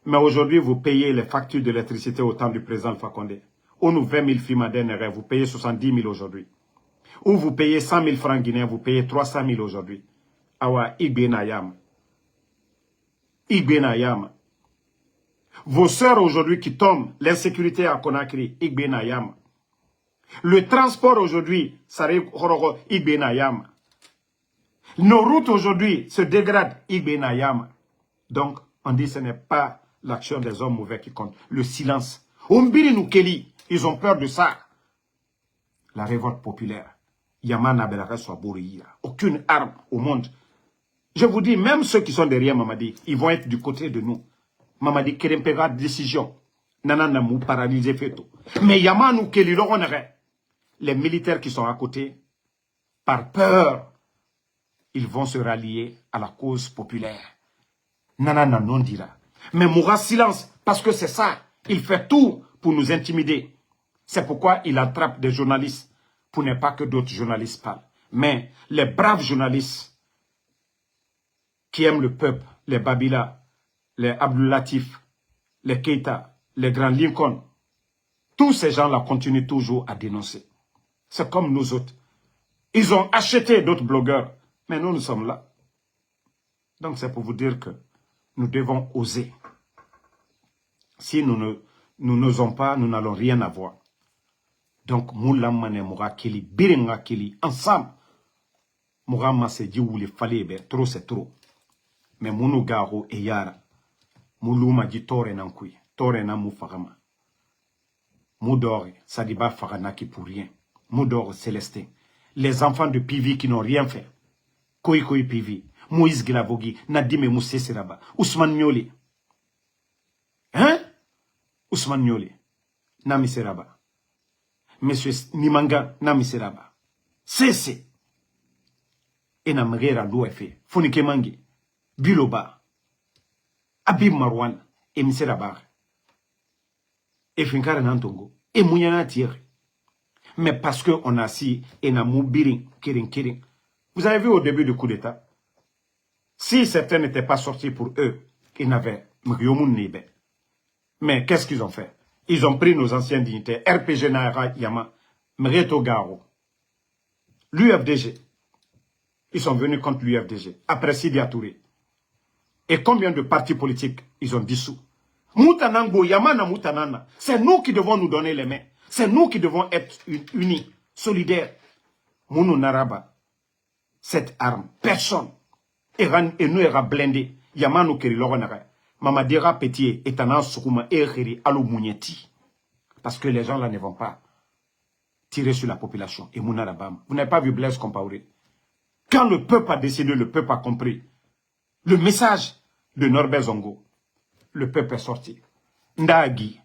Mais aujourd'hui, vous payez les factures d'électricité au temps du président Alpha Condé. Ou nous 20 000 films à dernière, vous payez 70 000 aujourd'hui. Ou vous payez 100 000 francs guinéens, vous payez 300 000 aujourd'hui. Awa, Igbe Nayam. Igbe Nayam. Vos sœurs aujourd'hui qui tombent, l'insécurité à Conakry, Igbe Nayam. Le transport aujourd'hui, Saré Hororo, Igbe Nayam. Nos routes aujourd'hui se dégradent, Igbe Nayam. Donc, on dit que ce n'est pas l'action des hommes mauvais qui compte. Le silence. Ombiri Noukeli, ils ont peur de ça. La révolte populaire. Yamana Belaka soit Bourïa. Aucune arme au monde. Je vous dis, même ceux qui sont derrière Mamadi, ils vont être du côté de nous. Mamadi Kerempera décision. Nanana mou paralysé feto. Mais Yamana Noukeli, les militaires qui sont à côté, par peur, ils vont se rallier à la cause populaire. Nanana non dira. Mais Moura silence, parce que c'est ça. Il fait tout pour nous intimider. C'est pourquoi il attrape des journalistes, pour ne pas que d'autres journalistes parlent. Mais les braves journalistes qui aiment le peuple, les Babila, les Abdul Latif, les Keita, les grands Lincoln, tous ces gens-là continuent toujours à dénoncer. C'est comme nous autres. Ils ont acheté d'autres blogueurs, mais nous sommes là. Donc c'est pour vous dire que nous devons oser. Si nous n'osons pas, nous n'allons rien avoir. Donc, Moula Mane Moura Keli, Birenga Keli, ensemble, Moura Masedi ou les fallait, trop c'est trop. Mais Mounou Garo et Yara, Moulou m'a dit Tore Nankui, Tore Namou Farama. Moudor, Sadiba Faranaki pour rien. Moudor Célestin. Les enfants de Pivi qui n'ont rien fait. Koi Pivi, Moïse Glavogi, Nadime Moussé Seraba, Ousmane Nioli. Hein? Ousmane Nioli, Nami Seraba. Monsieur Nimanga, Nami Seraba. Cessez. Et Namrera l'OFE, Fonike Mangi, Biloba, Abib Marwan, et Miseraba. Et Finkara Nantongo, et Mouyana Thierry. Mais parce qu'on a si, et Namou Birin, Kirin. Vous avez vu au début du coup d'État, si certains n'étaient pas sortis pour eux, ils n'avaient Mriomoun Nebe. Mais qu'est-ce qu'ils ont fait? Ils ont pris nos anciens dignitaires, RPG Naira Yama, Mreto Garo, l'UFDG. Ils sont venus contre l'UFDG, après Sidi Touré. Et combien de partis politiques ils ont dissous? Moutanango, Yamana Moutanana, c'est nous qui devons nous donner les mains. C'est nous qui devons être unis, solidaires. Mounou Naraba, cette arme, personne. Et nous era blindé. Yamano Keri Loronara. Mamadira Pétier est un Soukouma et Kheri Alou Mounieti. Parce que les gens là ne vont pas tirer sur la population. Et Mouna Rabam. Vous n'avez pas vu Blaise Compaoré. Quand le peuple a décidé, le peuple a compris. Le message de Norbert Zongo, le peuple est sorti. Ndagi,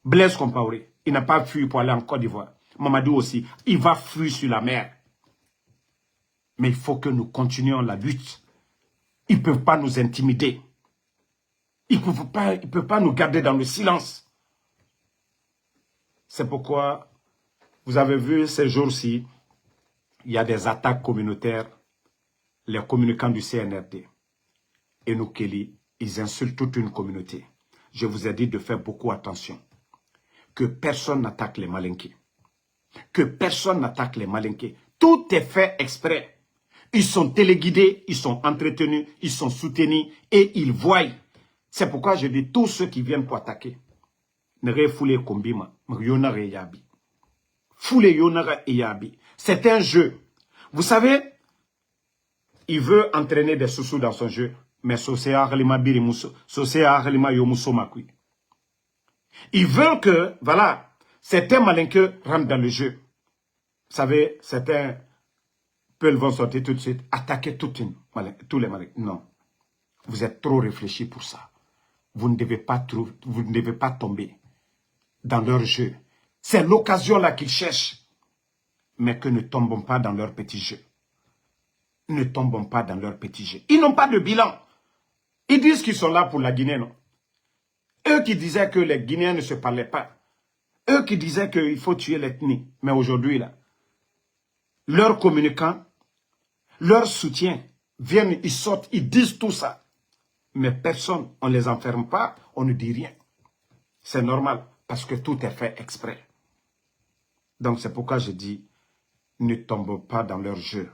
Blaise Compaoré, il n'a pas fui pour aller en Côte d'Ivoire. Mamadou aussi, il va fuir sur la mer. Mais il faut que nous continuions la lutte. Ils ne peuvent pas nous intimider. Ils ne peuvent pas nous garder dans le silence. C'est pourquoi, vous avez vu ces jours-ci, il y a des attaques communautaires, les communicants du CNRD. Et nous, Kelly, ils insultent toute une communauté. Je vous ai dit de faire beaucoup attention. Que personne n'attaque les Malinqués. Que personne n'attaque les Malinqués. Tout est fait exprès. Ils sont téléguidés, ils sont entretenus, ils sont soutenus et ils voient. C'est pourquoi je dis tous ceux qui viennent pour attaquer. Ne foulez kombima, yonare yabi. Foulez yonare yabi. C'est un jeu. Vous savez, il veut entraîner des sous dans son jeu. Mais il veut que, voilà, certains malinqueux rentrent dans le jeu. Vous savez, certains peuvent vont sortir tout de suite, attaquer tous les malinqueux. Non. Vous êtes trop réfléchis pour ça. Vous ne devez pas tomber dans leur jeu. C'est l'occasion là qu'ils cherchent. Mais que ne tombons pas dans leur petit jeu. Ne tombons pas dans leur petit jeu. Ils n'ont pas de bilan. Ils disent qu'ils sont là pour la Guinée, non? Eux qui disaient que les Guinéens ne se parlaient pas. Eux qui disaient qu'il faut tuer l'ethnie. Mais aujourd'hui, là, leurs communicants, leurs soutiens, viennent, ils sortent, ils disent tout ça. Mais personne, on ne les enferme pas, on ne dit rien. C'est normal, parce que tout est fait exprès. Donc c'est pourquoi je dis, ne tombe pas dans leur jeu.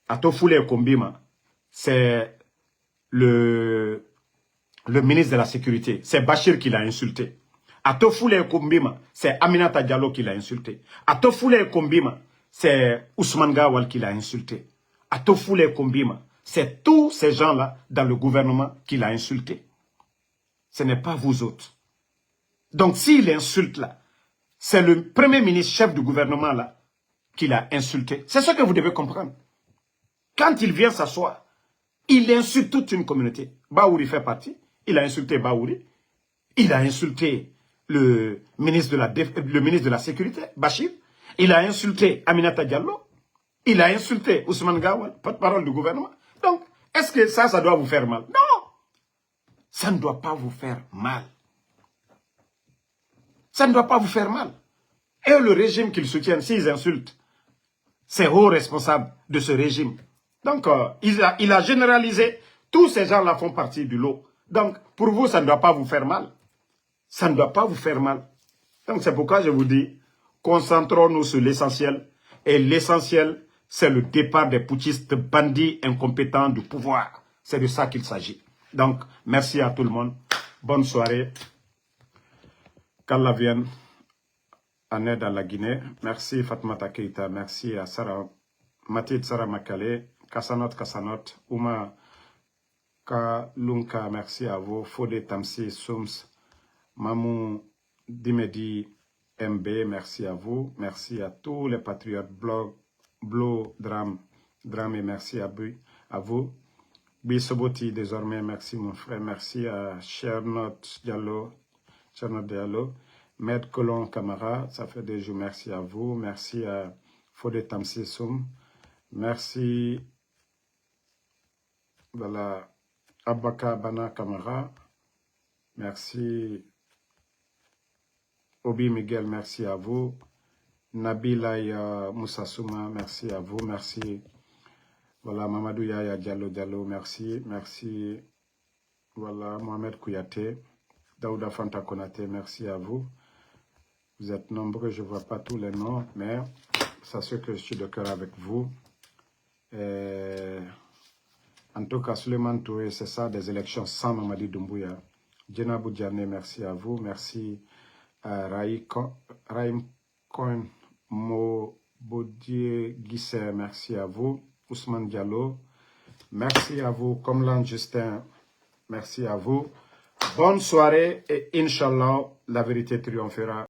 Atofule Kombima, c'est le ministre de la Sécurité. C'est Bachir qui l'a insulté. Atofule Kombima, c'est Aminata Diallo qui l'a insulté. Atofule Kombima, c'est Ousmane Gawal qui l'a insulté. Atofule Kombima, c'est tous ces gens-là dans le gouvernement qui l'a insulté. Ce n'est pas vous autres. Donc s'il insulte là, c'est le premier ministre chef du gouvernement là qui l'a insulté. C'est ce que vous devez comprendre. Quand il vient s'asseoir, il insulte toute une communauté. Baouri fait partie. Il a insulté Baouri. Il a insulté le ministre de la Sécurité, Bachir. Il a insulté Aminata Diallo. Il a insulté Ousmane Gawal, porte-parole du gouvernement. Donc, est-ce que ça doit vous faire mal? Non! Ça ne doit pas vous faire mal. Ça ne doit pas vous faire mal. Et le régime qu'ils soutiennent, s'ils insultent, c'est haut responsable de ce régime. Donc, il a généralisé. Tous ces gens-là font partie du lot. Donc, pour vous, ça ne doit pas vous faire mal. Ça ne doit pas vous faire mal. Donc, c'est pourquoi je vous dis, concentrons-nous sur l'essentiel. Et l'essentiel, c'est le départ des putschistes bandits incompétents du pouvoir. C'est de ça qu'il s'agit. Donc, merci à tout le monde. Bonne soirée. Qu'Allah vienne en aide à la Guinée. Merci Fatmata Keita. Merci à Sarah Matit Sarah Makale. Kassanot, Ouma Kalunka, merci à vous. Fode Tamsi Soums, Mamou Dimedi MB, merci à vous. Merci à tous les patriotes, Blo, Drame et merci à vous. Bisoboti, désormais, merci mon frère. Merci à Chernot Diallo, Med Colon Camara, ça fait des jours, merci à vous. Merci à Fode Tamsi Soums. Merci. Voilà, Abaka Bana Kamara, merci. Obi Miguel, merci à vous. Nabila Moussa Souma, merci à vous, merci. Voilà, Mamadou Yaya Diallo, merci. Merci. Voilà, Mohamed Kouyaté, Daouda Fanta Konate, merci à vous. Vous êtes nombreux, je ne vois pas tous les noms, mais sachez que je suis de cœur avec vous. En tout cas, Suleiman Touré, c'est ça, des élections sans Mamadi Doumbouya. Djena Boudjane, merci à vous. Merci à Raïm Coin Mobodier Guissé, merci à vous. Ousmane Diallo, merci à vous. Komlan Justin, merci à vous. Bonne soirée et Inch'Allah, la vérité triomphera.